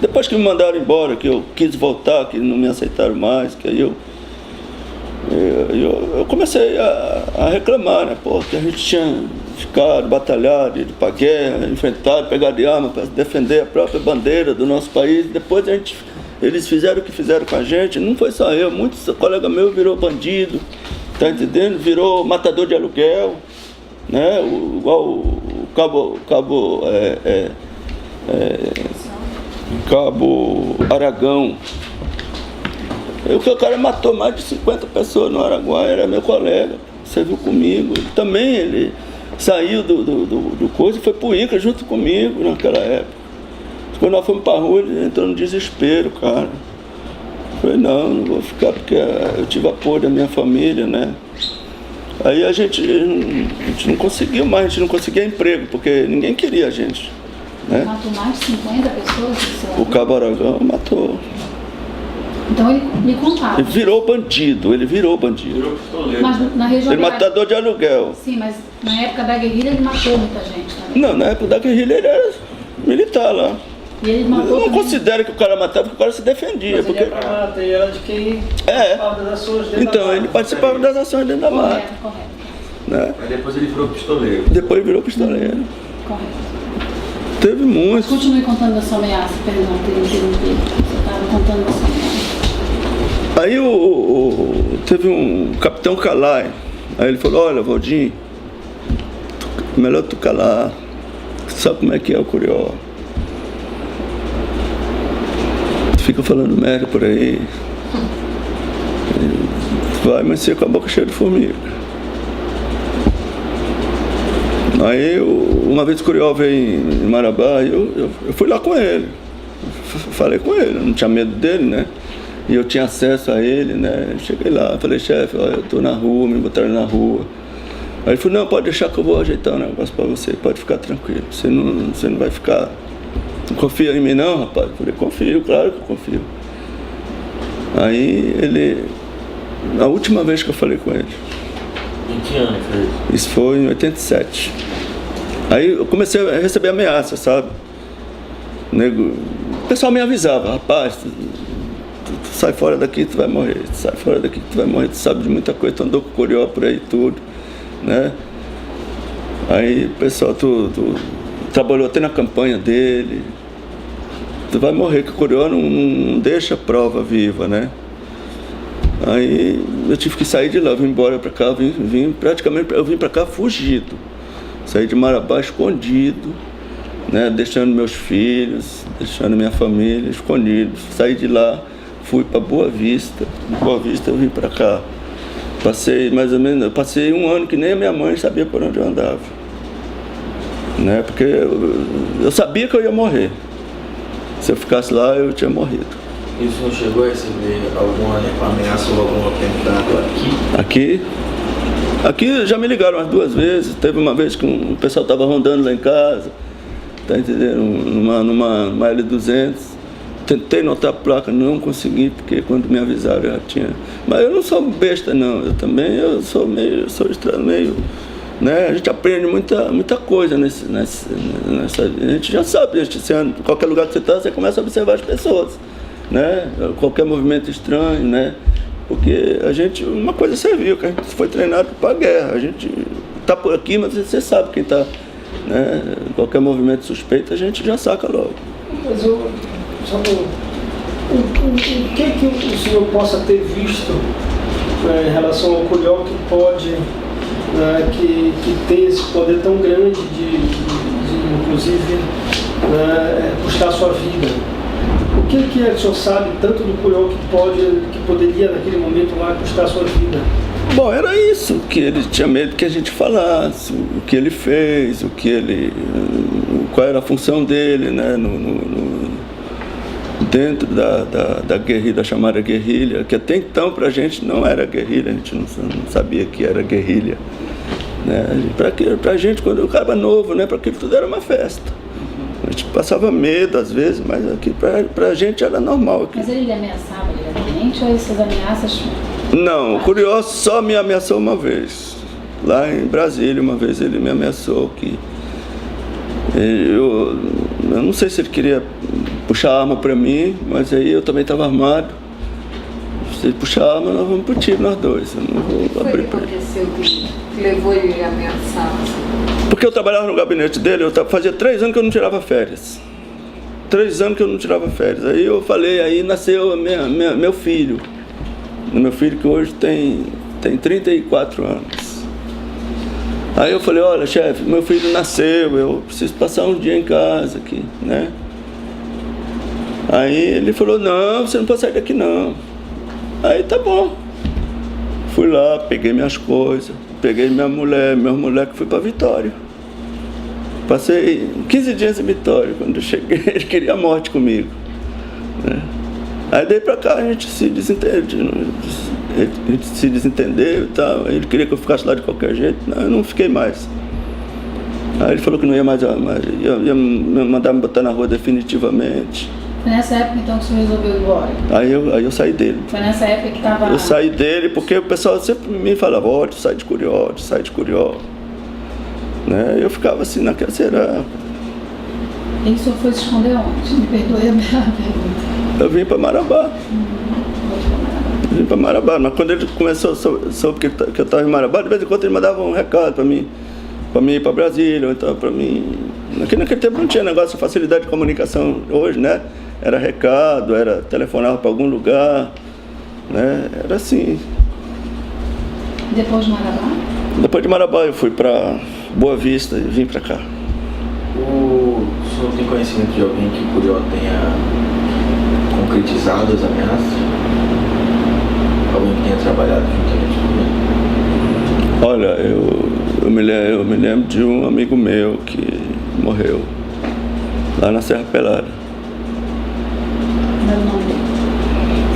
depois que me mandaram embora, que eu quis voltar, que não me aceitaram mais, que aí eu comecei a reclamar, né? Pô, que a gente tinha ficado, batalhado, ido para guerra, enfrentado, pegado de arma para defender a própria bandeira do nosso país. Depois eles fizeram o que fizeram com a gente. Não foi só eu, muitos colegas meus virou bandido, tá entendendo? Virou matador de aluguel, né? Igual o Cabo Aragão. O cara matou mais de 50 pessoas no Araguaia, era meu colega, serviu comigo. Também ele saiu do coisa e foi pro INCRA junto comigo naquela época. Quando nós fomos pra rua, ele entrou no desespero, cara. Eu falei, não vou ficar porque eu tive apoio da minha família, né? Aí a gente não conseguiu mais, a gente não conseguia emprego, porque ninguém queria a gente, né? Matou mais de 50 pessoas? O Cabo Aragão matou. Então ele me contava. Ele virou bandido. Virou pistoleiro. Mas na região Ele matador de aluguel. Sim, mas na época da guerrilha ele matou muita gente também. Não, na época da guerrilha ele era militar lá. E ele Eu matou não também. considero que o cara matava, porque o cara se defendia. Mas Porque... ele é pra mata, ele era de quem É. participava das ações dentro da Então, mata. ele participava das ações dentro da mata. Correto. Né? Mas depois ele virou pistoleiro. Depois ele virou pistoleiro. Correto. Teve Mas muitos. continue contando da sua ameaça, perdão, ter interrompido. Você estava contando da sua ameaça. Aí teve um capitão Calai. Aí ele falou, olha, Valdir, melhor tu calar. Sabe como é que é o Curió? Tu fica falando merda por aí. Vai amanhecer com a boca cheia de formiga. Aí uma vez o Curió veio em Marabá, eu fui lá com ele. Falei com ele, eu não tinha medo dele, né? E eu tinha acesso a ele, né? Cheguei lá, falei, chefe, olha, eu tô na rua, me botaram na rua. Aí ele falou, não, pode deixar que eu vou ajeitar um negócio pra você, pode ficar tranquilo. Você não vai ficar... Não confia em mim não, rapaz? Eu falei, confio, claro que eu confio. Aí ele... A última vez que eu falei com ele. Em que ano foi isso? Isso foi em 87. Aí eu comecei a receber ameaças, sabe? O pessoal me avisava, rapaz, tu sai fora daqui, tu vai morrer. Tu sai fora daqui, tu vai morrer. Tu sabe de muita coisa, tu andou com o Curió por aí tudo, né? Aí, pessoal, tu trabalhou até na campanha dele. Tu vai morrer, que o Curió não deixa a prova viva, né? Aí eu tive que sair de lá, vim embora pra cá, praticamente eu vim pra cá fugido. Saí de Marabá escondido, né? Deixando meus filhos, deixando minha família escondidos. Saí de lá, fui pra Boa Vista. Boa Vista eu vim pra cá. Passei mais ou menos, eu passei um ano que nem a minha mãe sabia por onde eu andava. Né? Porque eu sabia que eu ia morrer. Se eu ficasse lá, eu tinha morrido. E o senhor chegou a receber alguma ameaça ou algum atentado aqui? Aqui já me ligaram umas 2 vezes. Teve uma vez que o pessoal estava rondando lá em casa, tá entendendo? Numa L200. Tentei notar a placa, não consegui, porque quando me avisaram eu já tinha. Mas eu não sou besta não, eu sou estranho, meio. Né? A gente aprende muita coisa nessa. A gente já sabe, em qualquer lugar que você está, você começa a observar as pessoas. Né? Qualquer movimento estranho, né? Porque a gente, uma coisa você viu, que a gente foi treinado para a guerra, a gente está por aqui, mas você sabe quem está, né? Qualquer movimento suspeito a gente já saca logo. Mas o que o senhor possa ter visto em relação ao Curió que pode, que tem esse poder tão grande de inclusive, custar a sua vida? O que o senhor sabe tanto do Curió que poderia naquele momento lá custar a sua vida? Bom, era isso que ele tinha medo que a gente falasse, o que ele fez, qual era a função dele, né, dentro da guerrilha, da chamada guerrilha, que até então pra gente não era guerrilha, a gente não sabia que era guerrilha. Né? Pra gente, quando o cara era novo, né, pra aquilo tudo era uma festa. A gente passava medo às vezes, mas aqui pra gente era normal. Aqui. Mas ele lhe ameaçava diretamente ou essas ameaças? Não, o Curió só me ameaçou uma vez. Lá em Brasília, uma vez ele me ameaçou que... Eu não sei se ele queria puxar a arma pra mim, mas aí eu também estava armado. Se ele puxar a arma, nós vamos pro tiro, nós dois. Eu não vou O que foi abrir que pra ele. aconteceu que levou ele a ameaçar? Porque eu trabalhava no gabinete dele, fazia 3 anos que eu não tirava férias. 3 anos que eu não tirava férias. Aí eu falei, aí nasceu meu filho. Meu filho que hoje tem 34 anos. Aí eu falei, olha, chefe, meu filho nasceu, eu preciso passar um dia em casa aqui, né? Aí ele falou, não, você não pode sair daqui não. Aí tá bom. Fui lá, peguei minhas coisas, peguei minha mulher que fui pra Vitória. Passei 15 dias em Vitória. Quando eu cheguei, ele queria a morte comigo, né? Aí daí pra cá a gente se desentendeu e tal. Ele queria que eu ficasse lá de qualquer jeito. Não, eu não fiquei mais. Aí ele falou que não ia mais, ia mandar me botar na rua definitivamente. Foi nessa época então que o senhor resolveu ir embora? Aí eu saí dele. Foi nessa época que estava... Eu saí dele porque o pessoal sempre me falava, ó, sai de Curió, sai de Curió. Né? Eu ficava assim, naquela será. E o senhor foi se esconder onde? Me perdoe a minha pergunta. Eu vim para Marabá. Vim para Marabá, mas quando ele começou, soube que eu estava em Marabá, de vez em quando ele mandava um recado para mim ir para Brasília, ou então para mim... Naquele tempo não tinha negócio de facilidade de comunicação hoje, né? Era recado, era telefonava para algum lugar, né? Era assim. Depois de Marabá? Depois de Marabá eu fui para Boa Vista e vim para cá. O senhor tem conhecimento de alguém que Curió tenha concretizado as ameaças? Alguém que tenha trabalhado juntamente com ele? Olha, eu me lembro de um amigo meu que morreu lá na Serra Pelada. Não, não.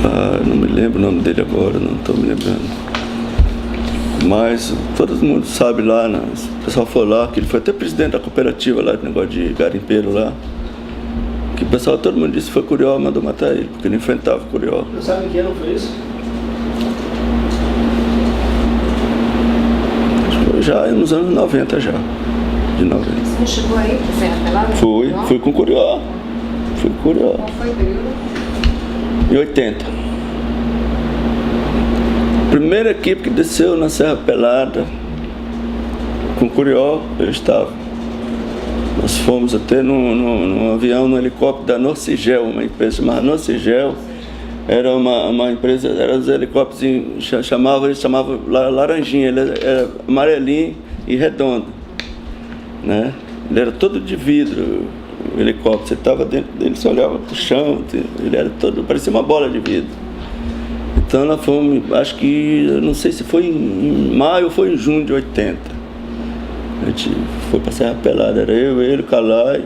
Ah, não me lembro o nome dele agora, não estou me lembrando. Mas todo mundo sabe lá, né? O pessoal foi lá, que ele foi até presidente da cooperativa lá, do negócio de garimpeiro lá. Que o pessoal, todo mundo disse que foi Curió, mandou matar ele, porque ele enfrentava Curió. Você sabe que ano foi isso? Acho que foi já nos anos 90 já. De 90. Você chegou aí para Serra Pelada? Fui com Curió. Fui com Curió. Qual foi o período? Em 80. Primeira equipe que desceu na Serra Pelada com Curió, eu estava. Nós fomos até num avião, num helicóptero da Norcigel, uma empresa chamada Norcigel. Era uma empresa, eram os helicópteros, eles chamavam Laranjinha, ele era amarelinho e redondo, né? Ele era todo de vidro, o helicóptero, você estava dentro dele, você olhava para o chão, ele era todo, parecia uma bola de vidro. Então nós fomos, acho que, eu não sei se foi em maio ou foi em junho de 80. A gente foi para Serra Pelada, era eu, ele, o Calai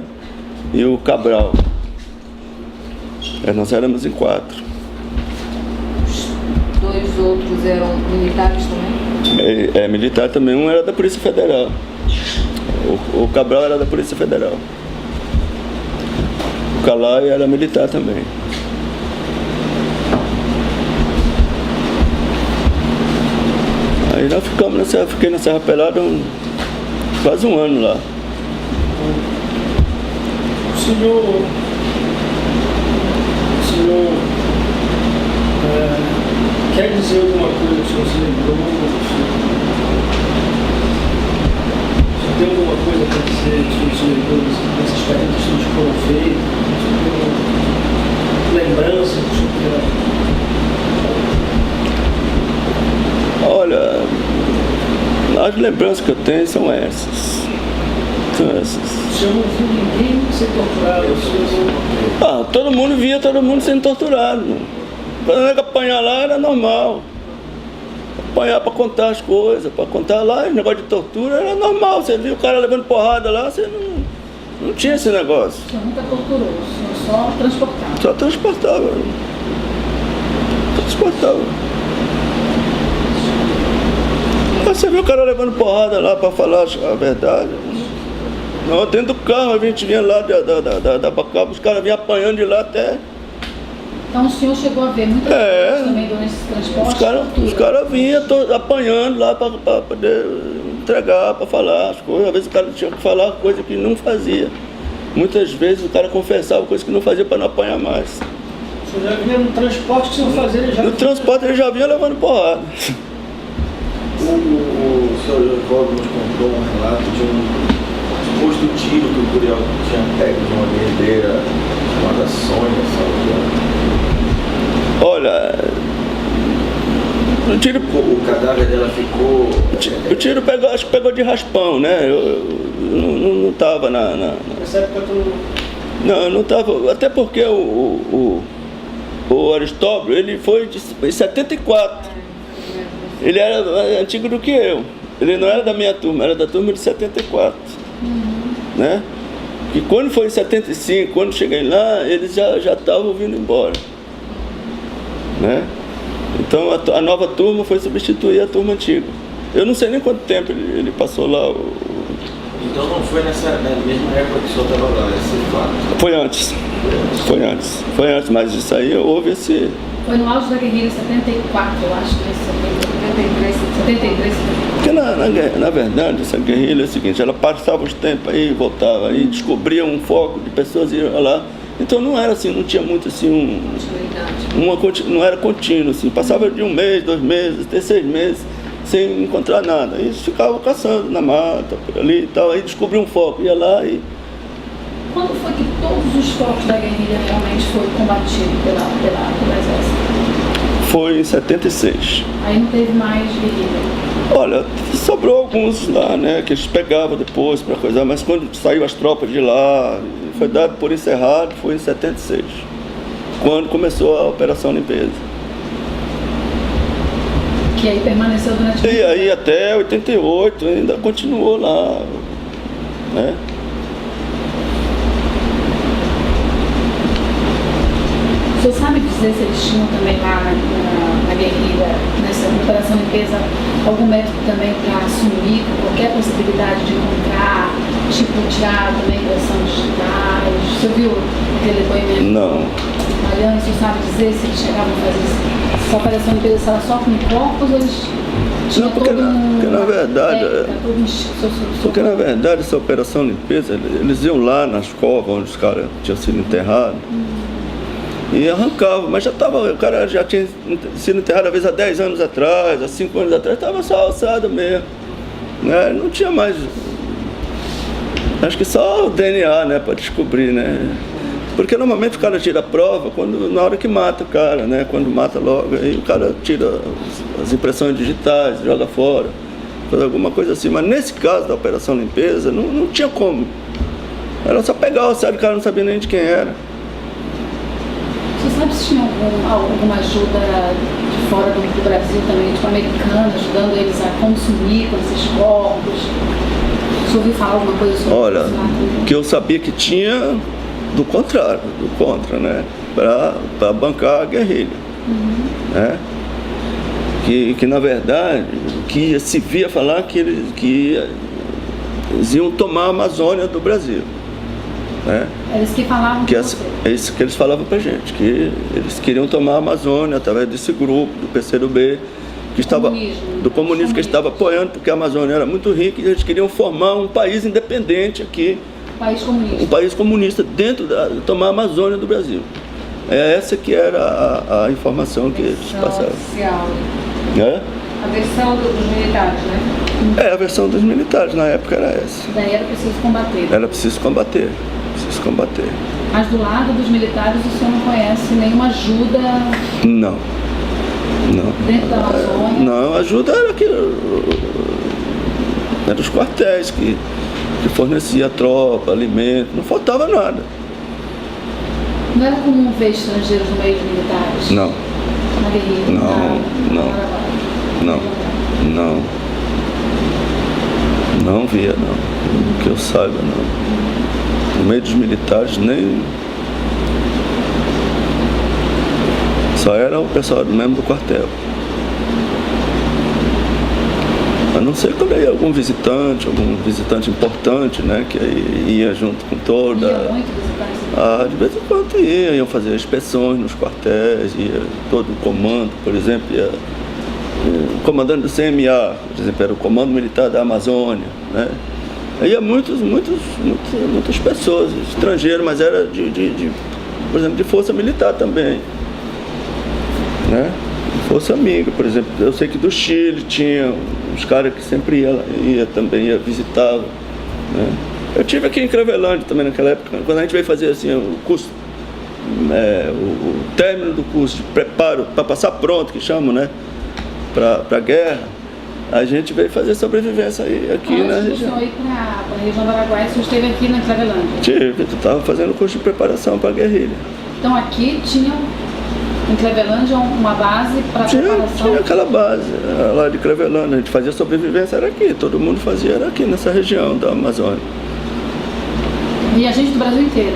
e o Cabral. Nós éramos em 4. Os dois outros eram militares também? Militar também, um era da Polícia Federal. O Cabral era da Polícia Federal. O Calai era militar também. Aí nós fiquei na Serra Pelada quase um ano lá. O senhor quer dizer alguma coisa que o senhor se lembrou? O senhor tem alguma coisa para dizer que o senhor se lembrou dessas perguntas que foram feitas? Lembrança que o senhor queira? Olha, as lembranças que eu tenho são essas. O senhor não viu ninguém ser torturado? Todo mundo via todo mundo sendo torturado. Quando apanhar lá era normal. Apanhar para contar as coisas, para contar lá, o negócio de tortura era normal. Você viu o cara levando porrada lá, você não tinha esse negócio. O senhor nunca torturou, o senhor só transportava? Só transportava. Você viu o cara levando porrada lá para falar a verdade? Não, dentro do carro a gente vinha lá da Bacaba, os caras vinham apanhando de lá até. Então o senhor chegou a ver muitas pessoas também durante esse transporte? Os caras vinham apanhando lá para poder entregar, para falar as coisas. Às vezes o cara tinha que falar coisa que não fazia. Muitas vezes o cara confessava coisas que não fazia para não apanhar mais. O senhor já vinha no transporte que o senhor fazia? No transporte ele já vinha levando porrada. O senhor Jovaldo nos contou um relato de um suposto tiro que o Curió tinha pego de uma guerreira chamada Sônia, Olha, o tiro... O cadáver dela ficou... O tiro acho que pegou de raspão, né? Eu não estava Nessa época tu... Não, eu não estava... Até porque o Aristóbulo, ele foi em 74. Ele era antigo do que eu. Ele não era da minha turma, era da turma de 74. Né? E quando foi em 75, quando cheguei lá, eles já estavam vindo embora. Né? Então a nova turma foi substituir a turma antiga. Eu não sei nem quanto tempo ele passou lá. Então não foi na mesma época que o senhor estava lá, esse fato? Foi antes. foi antes? Foi antes, mas isso aí houve esse... Foi no auge da guerrilha 74, eu acho, né? 73. Porque na verdade essa guerrilha é o seguinte, ela passava os tempos aí, voltava aí, descobria um foco de pessoas iam lá. Então não era assim, não tinha muito assim não era contínuo, assim, passava de 1 mês, 2 meses, até 6 meses sem encontrar nada. Aí eles ficavam caçando na mata, por ali e tal, aí descobriam um foco, ia lá e... Quando foi que todos os focos da guerrilha realmente foram combatidos pelo exército? Foi em 76. Aí não teve mais guerrilha? Olha, sobrou alguns lá, né, que eles pegavam depois para coisar, mas quando saiu as tropas de lá, foi dado por encerrado, foi em 76, quando começou a Operação Limpeza. Que aí permaneceu durante... E aí até 88 ainda continuou lá, né? O senhor sabe dizer se eles tinham também lá na guerrilha, nessa Operação Limpeza, algum método também para assumir qualquer possibilidade de encontrar, tipo, tirar também impressão digitais? O senhor viu aquele depoimento? Não. Mariana, o senhor sabe dizer se eles chegavam a fazer isso? Essa Operação Limpeza, se era só com corpos ou eles tinham Não, porque na verdade... Porque na verdade essa Operação Limpeza, eles iam lá nas covas onde os caras tinham sido enterrados. E arrancava, mas o cara já tinha sido enterrado às vezes há 10 anos atrás, há 5 anos atrás, estava só alçado mesmo, né? Não tinha mais, acho que só o DNA, né, para descobrir, né? Porque normalmente o cara tira a prova na hora que mata o cara, né? Quando mata logo, aí o cara tira as impressões digitais, joga fora, faz alguma coisa assim. Mas nesse caso da Operação Limpeza, não tinha como. Era só pegar o alçado, o cara não sabia nem de quem era. Você sabe se tinha alguma ajuda de fora do Brasil também, tipo americana, ajudando eles a consumir com esses corpos? Você ouviu falar alguma coisa sobre isso? Olha, que eu sabia que tinha do contrário, do contra, né? Para bancar a guerrilha. Né? Que na verdade, que se via falar que eles iam tomar a Amazônia do Brasil. Né? Eles que falavam que é isso que eles falavam pra gente, que eles queriam tomar a Amazônia através desse grupo do PCdoB, que estava do comunismo, que estava apoiando, porque a Amazônia era muito rica e eles queriam formar um país independente aqui, um país comunista dentro tomar a Amazônia do Brasil. É essa que era a informação que eles passavam. A versão dos militares, né? A versão dos militares na época era essa. Daí era preciso combater. Era preciso combater. Mas do lado dos militares o senhor não conhece nenhuma ajuda? Não. Dentro da Amazônia? Não, a ajuda era eram os quartéis que fornecia tropa, alimento, não faltava nada. Não era comum ver estrangeiros no meio dos militares? Não. Na guerrilha? Não via, não. Que eu saiba, não. No meio dos militares, nem... Só era o pessoal mesmo do quartel. A não ser quando ia algum visitante importante, né? Que aí ia junto com toda... Ia muito visitante? De vez em quando iam fazer inspeções nos quartéis, ia todo o comando, por exemplo, o comandante do CMA, por exemplo, era o Comando Militar da Amazônia, né? Ia muitas pessoas, estrangeiras, mas era por exemplo, de força militar também, né? Força amiga, por exemplo, eu sei que do Chile tinha uns caras que sempre ia visitar, né? Eu tive aqui em Cravelândia também naquela época, quando a gente veio fazer assim o curso, o término do curso de preparo para passar pronto, que chamam, né? Para a guerra. A gente veio fazer sobrevivência aqui na região. Antes de ir para a região do Araguaia, você esteve aqui na Cravelândia? Tive, eu estava fazendo curso de preparação para a guerrilha. Então aqui tinha, em Cravelândia, uma base para preparação? Tinha aquela base lá de Cravelândia, a gente fazia sobrevivência, era aqui, todo mundo fazia, era aqui nessa região da Amazônia. E a gente do Brasil inteiro?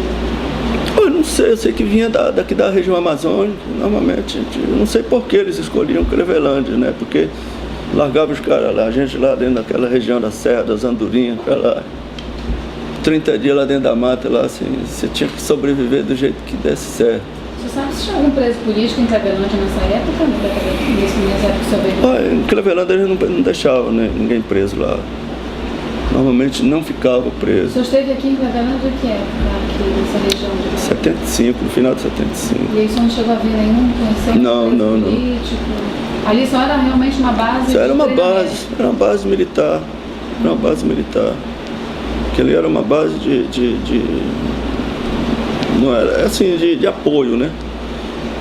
Eu não sei, eu sei que vinha daqui da região amazônica, normalmente, eu não sei por que eles escolhiam Cravelândia, né? Porque largava os caras lá, a gente lá dentro daquela região da Serra, das Andorinhas, pra lá. 30 dias lá dentro da mata, lá, assim, você tinha que sobreviver do jeito que desse certo. Você sabe se tinha algum preso político em Clevelândia nessa época? Nessa época que você veio? Olha, em Clevelândia eles não deixavam, né, ninguém preso lá. Normalmente não ficava O preso. senhor esteve aqui em Clevelândia que época, aqui nessa região de 75, no final de 75. E aí o senhor não chegou a ver nenhum conhecimento Não. político? Ali só era realmente uma base Isso era de uma treinamento. base militar. Era uma base militar. Que ali era uma base não era assim, de apoio, né?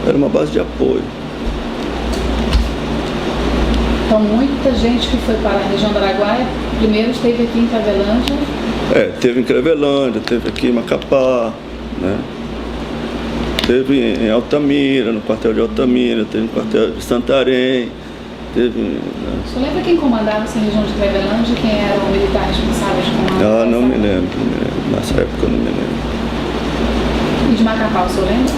Era uma base de apoio. Então muita gente que foi para a região do Araguaia, primeiro esteve aqui em Clevelândia. Teve em Clevelândia, teve aqui em Macapá, né? Teve em Altamira, no quartel de Altamira, teve no quartel de Santarém, teve... Né? O senhor lembra quem comandava essa região de Clevelândia? Quem era o militar responsável de comandar? Ah, não me lembro. Nessa época eu não me lembro. E de Macapá, o senhor lembra?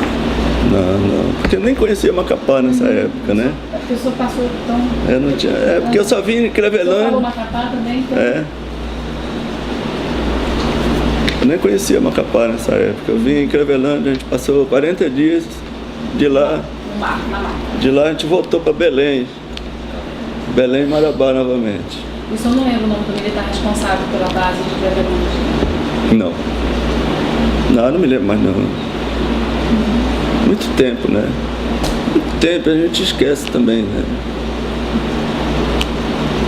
Não, porque eu nem conhecia Macapá nessa época, né? A pessoa passou tão... Eu não tinha, porque eu só vim em O senhor falou Clevelândia. Macapá também? Então... Eu nem conhecia Macapá nessa época. Eu vim em Clevelândia, a gente passou 40 dias de lá. No mar, na mar. De lá a gente voltou para Belém. Belém e Marabá novamente. E o senhor não lembra o nome do militar responsável pela base de Clevelândia? Não, não me lembro mais não. Muito tempo, né? Muito tempo, a gente esquece também, né?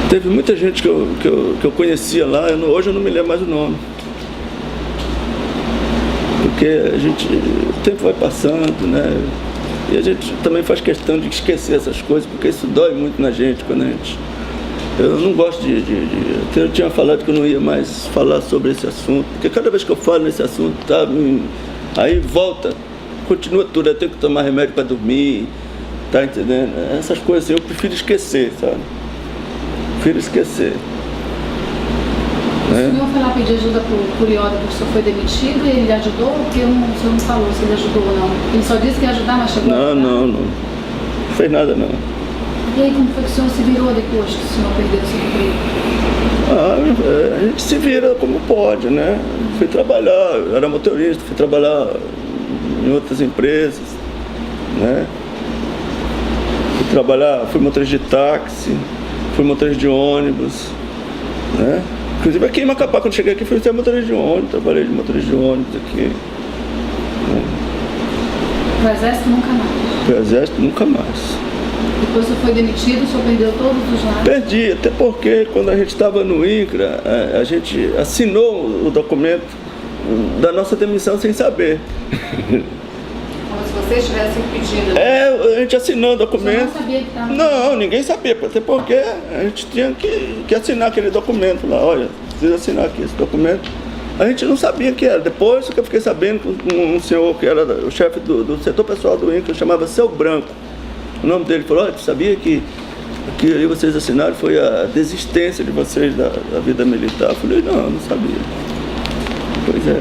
Teve muita gente que eu conhecia lá, hoje eu não me lembro mais o nome. Porque o tempo vai passando, né? E a gente também faz questão de esquecer essas coisas, porque isso dói muito na gente quando a gente... Eu não gosto até eu tinha falado que eu não ia mais falar sobre esse assunto, porque cada vez que eu falo nesse assunto, tá, aí volta, continua tudo, eu tenho que tomar remédio para dormir, tá entendendo? Essas coisas assim, eu prefiro esquecer, sabe? Prefiro esquecer. O senhor foi lá pedir ajuda por Iota porque o senhor foi demitido e ele ajudou? Porque o senhor não falou se ele ajudou ou não. Ele só disse que ia ajudar, mas chegou a ajudar? Não fez nada não. E aí como foi que o senhor se virou depois que o senhor perdeu o seu emprego? A gente se vira como pode, né? Fui trabalhar, eu era motorista, fui trabalhar em outras empresas, né? Fui motorista de táxi, fui motorista de ônibus, né? Inclusive aqui em Macapá, quando cheguei aqui, fui ser motorista de ônibus, trabalhei de motorista de ônibus aqui. Pro exército nunca mais? Pro exército nunca mais. Depois o senhor foi demitido, o senhor perdeu todos os lados? Perdi, até porque quando a gente estava no INCRA, a gente assinou o documento da nossa demissão sem saber. Como se vocês estivessem pedindo. A gente assinou o documento. Você não sabia que estava... Não, ninguém sabia, até porque a gente tinha que assinar aquele documento lá. Olha, precisa assinar aqui esse documento. A gente não sabia o que era. Depois que eu fiquei sabendo que um senhor que era o chefe do setor pessoal do INCRA, chamava Seu Branco. O nome dele falou: olha, tu sabia que ali vocês assinaram foi a desistência de vocês da vida militar? Eu falei: não sabia. Pois é.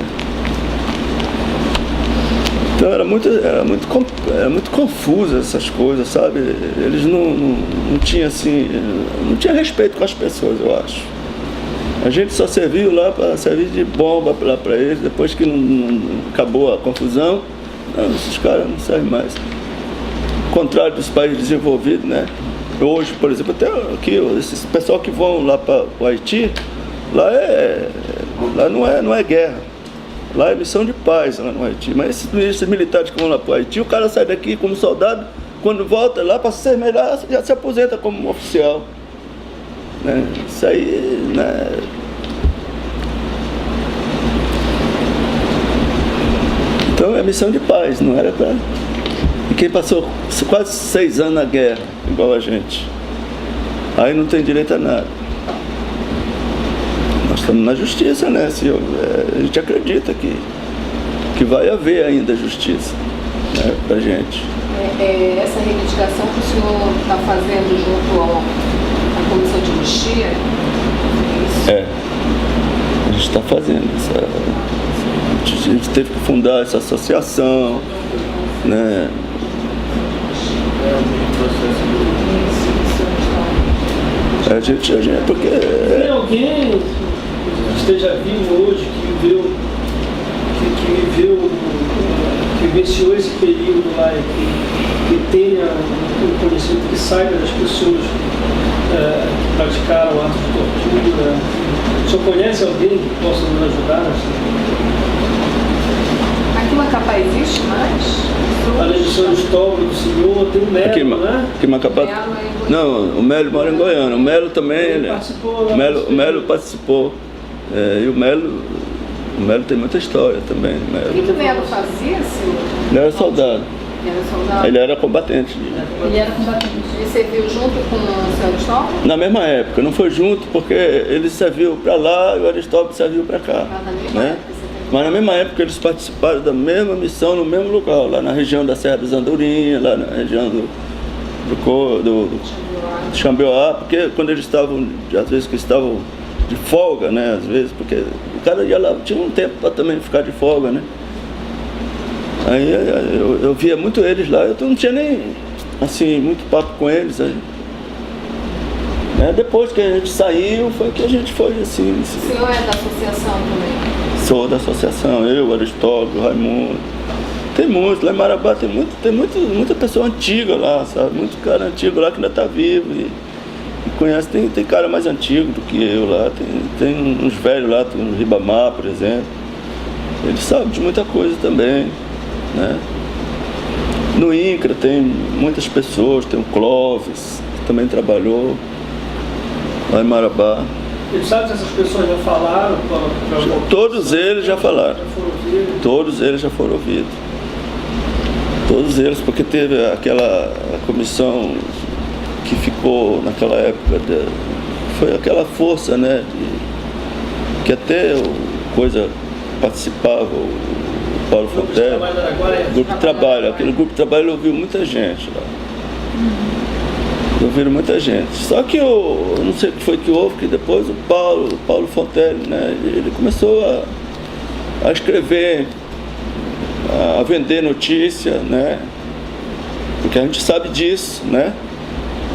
Então era muito confuso essas coisas, sabe? Eles não tinham assim, não tinha respeito com as pessoas, eu acho. A gente só serviu lá para servir de bomba lá para eles, depois que não acabou a confusão, não, esses caras não servem mais. Ao contrário dos países desenvolvidos, né? Hoje, por exemplo, até aqui, esse pessoal que vão lá para o Haiti, lá não é guerra. Lá é missão de paz, lá no Haiti. Mas esses militares que vão lá para o Haiti, o cara sai daqui como soldado, quando volta lá para ser melhor, já se aposenta como oficial. Né? Isso aí, né? Então é missão de paz, não era para... E quem passou quase 6 anos na guerra, igual a gente, aí não tem direito a nada. Nós estamos na justiça, né? A gente acredita que vai haver ainda justiça, né, pra gente. Essa reivindicação que o senhor está fazendo junto à Comissão de Anistia? A gente está fazendo a gente teve que fundar essa associação, né? Tem alguém esteja vivo hoje, que vivenciou esse período lá e que tenha o conhecimento, que saiba das pessoas que praticaram atos de tortura. O senhor conhece alguém que possa nos ajudar? Aqui em Macapá existe mais? Além do senhor Cristóvão, do senhor, tem o Melo, Aqui, né? aqui em Macapá. Não, o Melo mora em Goiânia. O Melo também. Ele participou lá. O Melo participou. E o Melo tem muita história também. O que o Melo fazia, senhor? Ele era soldado. Ele era soldado? Ele era combatente. Ele era combatente. Ele serviu junto com o senhor Cristóvão? Na mesma época, não foi junto porque ele serviu para lá e o Aristóteles serviu para cá. Na mesma Né? época, você Mas na mesma época eles participaram da mesma missão no mesmo lugar, lá na região da Serra dos Andorinhas, lá na região do Xambioá, porque quando eles estavam, às vezes que estavam de folga, né? Às vezes, porque o cara ia lá, tinha um tempo para também ficar de folga, né? Aí eu via muito eles lá, eu não tinha nem, assim, muito papo com eles aí. Depois que a gente saiu, foi que a gente foi assim. O senhor é da associação também? Sou da associação, eu, Aristóteles, Raimundo. Tem muitos, lá em Marabá muita pessoa antiga lá, sabe? Muito cara antigo lá que ainda está vivo e conhece, tem cara mais antigo do que eu lá, tem uns velhos lá, tem um Ribamar, por exemplo. Eles sabem de muita coisa também, né? No INCRA tem muitas pessoas, tem o Clóvis, que também trabalhou lá em Marabá. Ele sabe se essas pessoas já falaram? Todos eles já falaram. Todos eles já foram ouvidos. Todos eles, porque teve a comissão que ficou naquela época, foi aquela força, né? Que até participava, o Paulo Fonteira. Grupo de trabalho. Aquele grupo de trabalho ouviu muita gente lá. Ouviram muita gente. Só que eu não sei o que foi que houve, que depois o Paulo Fontelli, né, ele começou a escrever, a vender notícia, né, porque a gente sabe disso, né,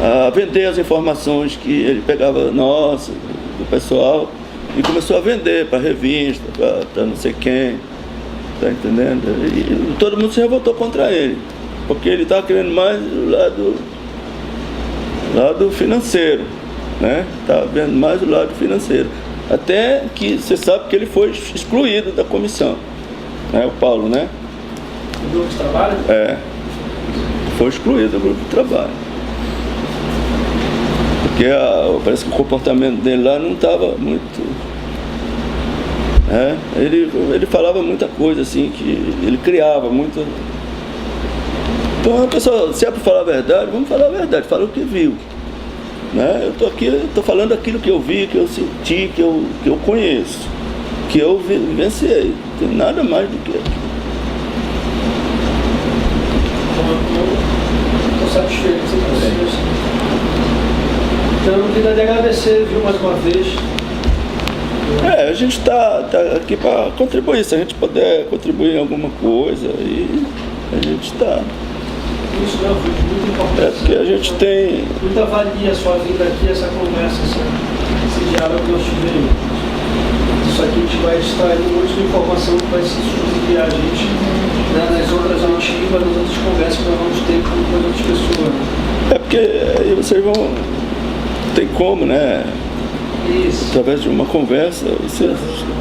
a vender as informações que ele pegava nossa, do pessoal, e começou a vender para revista, para não sei quem, tá entendendo? E todo mundo se revoltou contra ele, porque ele estava querendo mais o lado financeiro, né? Tá vendo mais o lado financeiro. Até que você sabe que ele foi excluído da comissão, né? O Paulo, né? Do grupo de trabalho? Foi excluído do grupo de trabalho. Porque parece que o comportamento dele lá não estava muito. Ele falava muita coisa assim, que ele criava muito. Então a pessoa, se é para falar a verdade, vamos falar a verdade, fala o que viu. Né? Eu estou aqui, estou falando aquilo que eu vi, que eu senti, que eu conheço, que eu vivenciei. Não tem nada mais do que aquilo. Estou satisfeito com você. Então eu queria lhe agradecer, viu, mais uma vez. A gente está aqui para contribuir, se a gente puder contribuir em alguma coisa, e a gente está. Isso não, foi de muita importância. Porque a gente tem. Muita valia a sua vida aqui, essa conversa, esse diálogo que nós tivemos. Isso aqui a gente vai extrair um monte de informação que vai se subsidiar a gente, né, nas outras antigas, nas outras conversas que nós vamos ter com outras pessoas. Porque aí vocês vão. Tem como, né? Isso. Através de uma conversa, você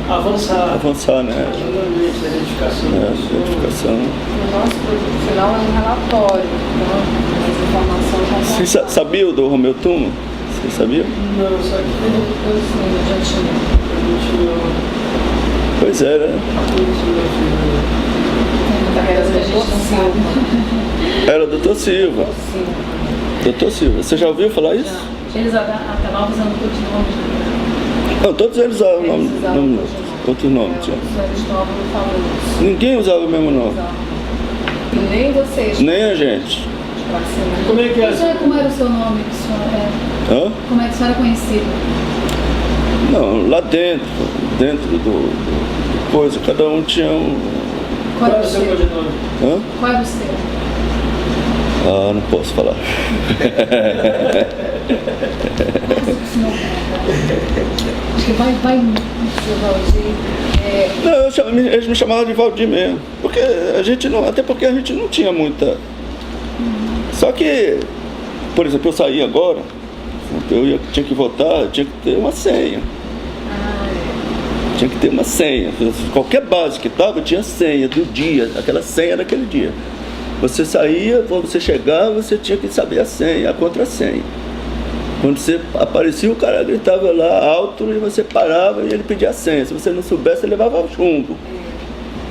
avançar, né? Exatamente, a identificação. Identificação. O nosso produto final é um relatório, então as informações vão. Você sabia do Romeu Tuma? Você sabia? Não, só que Eu sim, eu já tinha. Pois é, né? Era do Dr. Silva. Era o Dr. Silva. Dr. Silva. Você já ouviu falar isso? Eles acabavam usando todos os nomes. Não, todos eles usavam outros nomes. O senhor Cristóvão falou isso. Ninguém usava o mesmo nome. E nem vocês. Nem a gente. como é que é? Como era o seu nome que o senhor Hã? Como é que o senhor era conhecido? Não, lá dentro do coisa, cada um tinha um. Qual Qual é era o o seu seu? codinome? Hã? Qual era o seu? Ah, não posso falar. Acho que vai seu Valdir. Não, eles me chamavam de Valdir mesmo. Porque a gente não, até porque a gente não tinha muita. Só que, por exemplo, eu saí agora, tinha que votar, tinha que ter uma senha. Tinha que ter uma senha. Qualquer base que estava tinha senha do dia, aquela senha daquele dia. Você saía, quando você chegava, você tinha que saber a senha, a contrassenha. Quando você aparecia, o cara gritava lá alto e você parava e ele pedia a senha. Se você não soubesse, ele levava chumbo.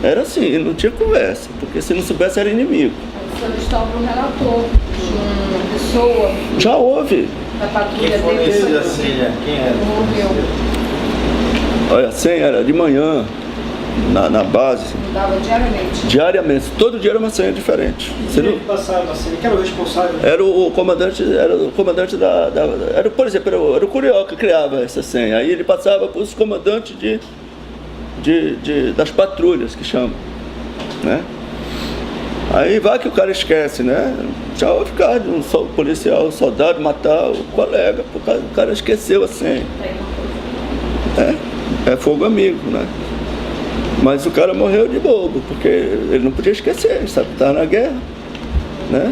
Era assim, não tinha conversa, porque se não soubesse era inimigo. O senhor Cristóvão relatou de uma pessoa Já houve. da patrulha Quem fornecia dele a senha? Quem era? morreu. Olha, a senha era de manhã, na base, Mudava diariamente. diariamente. Todo dia era uma senha diferente. Você Quem não- que passava assim? Quem era o responsável? Era o comandante era, por exemplo, era o Curió que criava essa senha. Aí ele passava para os comandantes das patrulhas, que chamam, né? Aí vai que o cara esquece, né? Já houve caso de um policial, um soldado matar o colega, porque o cara esqueceu a senha. É fogo amigo, né? Mas o cara morreu de bobo, porque ele não podia esquecer, ele sabe que estava na guerra, né?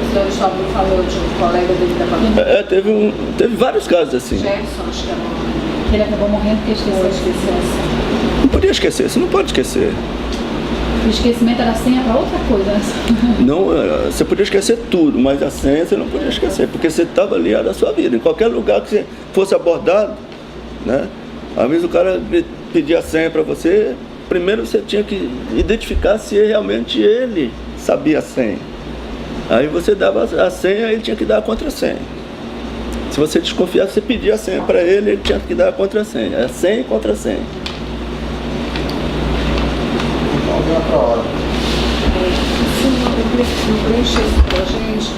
O senhor Cristóvão falou de um colega dele da patrulha. Teve vários casos assim. Jefferson, acho que era o nome. Ele acabou morrendo porque esqueceu. Esqueceu assim. Não podia esquecer, você não pode esquecer. O esquecimento era senha para outra coisa, né? Não, você podia esquecer tudo, mas a senha você não podia esquecer, porque você estava ali era a sua vida. Em qualquer lugar que você fosse abordado, né? Às vezes o cara pedia a senha para você, primeiro você tinha que identificar se realmente ele sabia a senha. Aí você dava a senha, ele tinha que dar a contrassenha. Se você desconfiasse, você pedia a senha para ele, ele tinha que dar a contrassenha. A senha e contrassenha. Vamos ver outra hora. O senhor preencheu isso pra gente.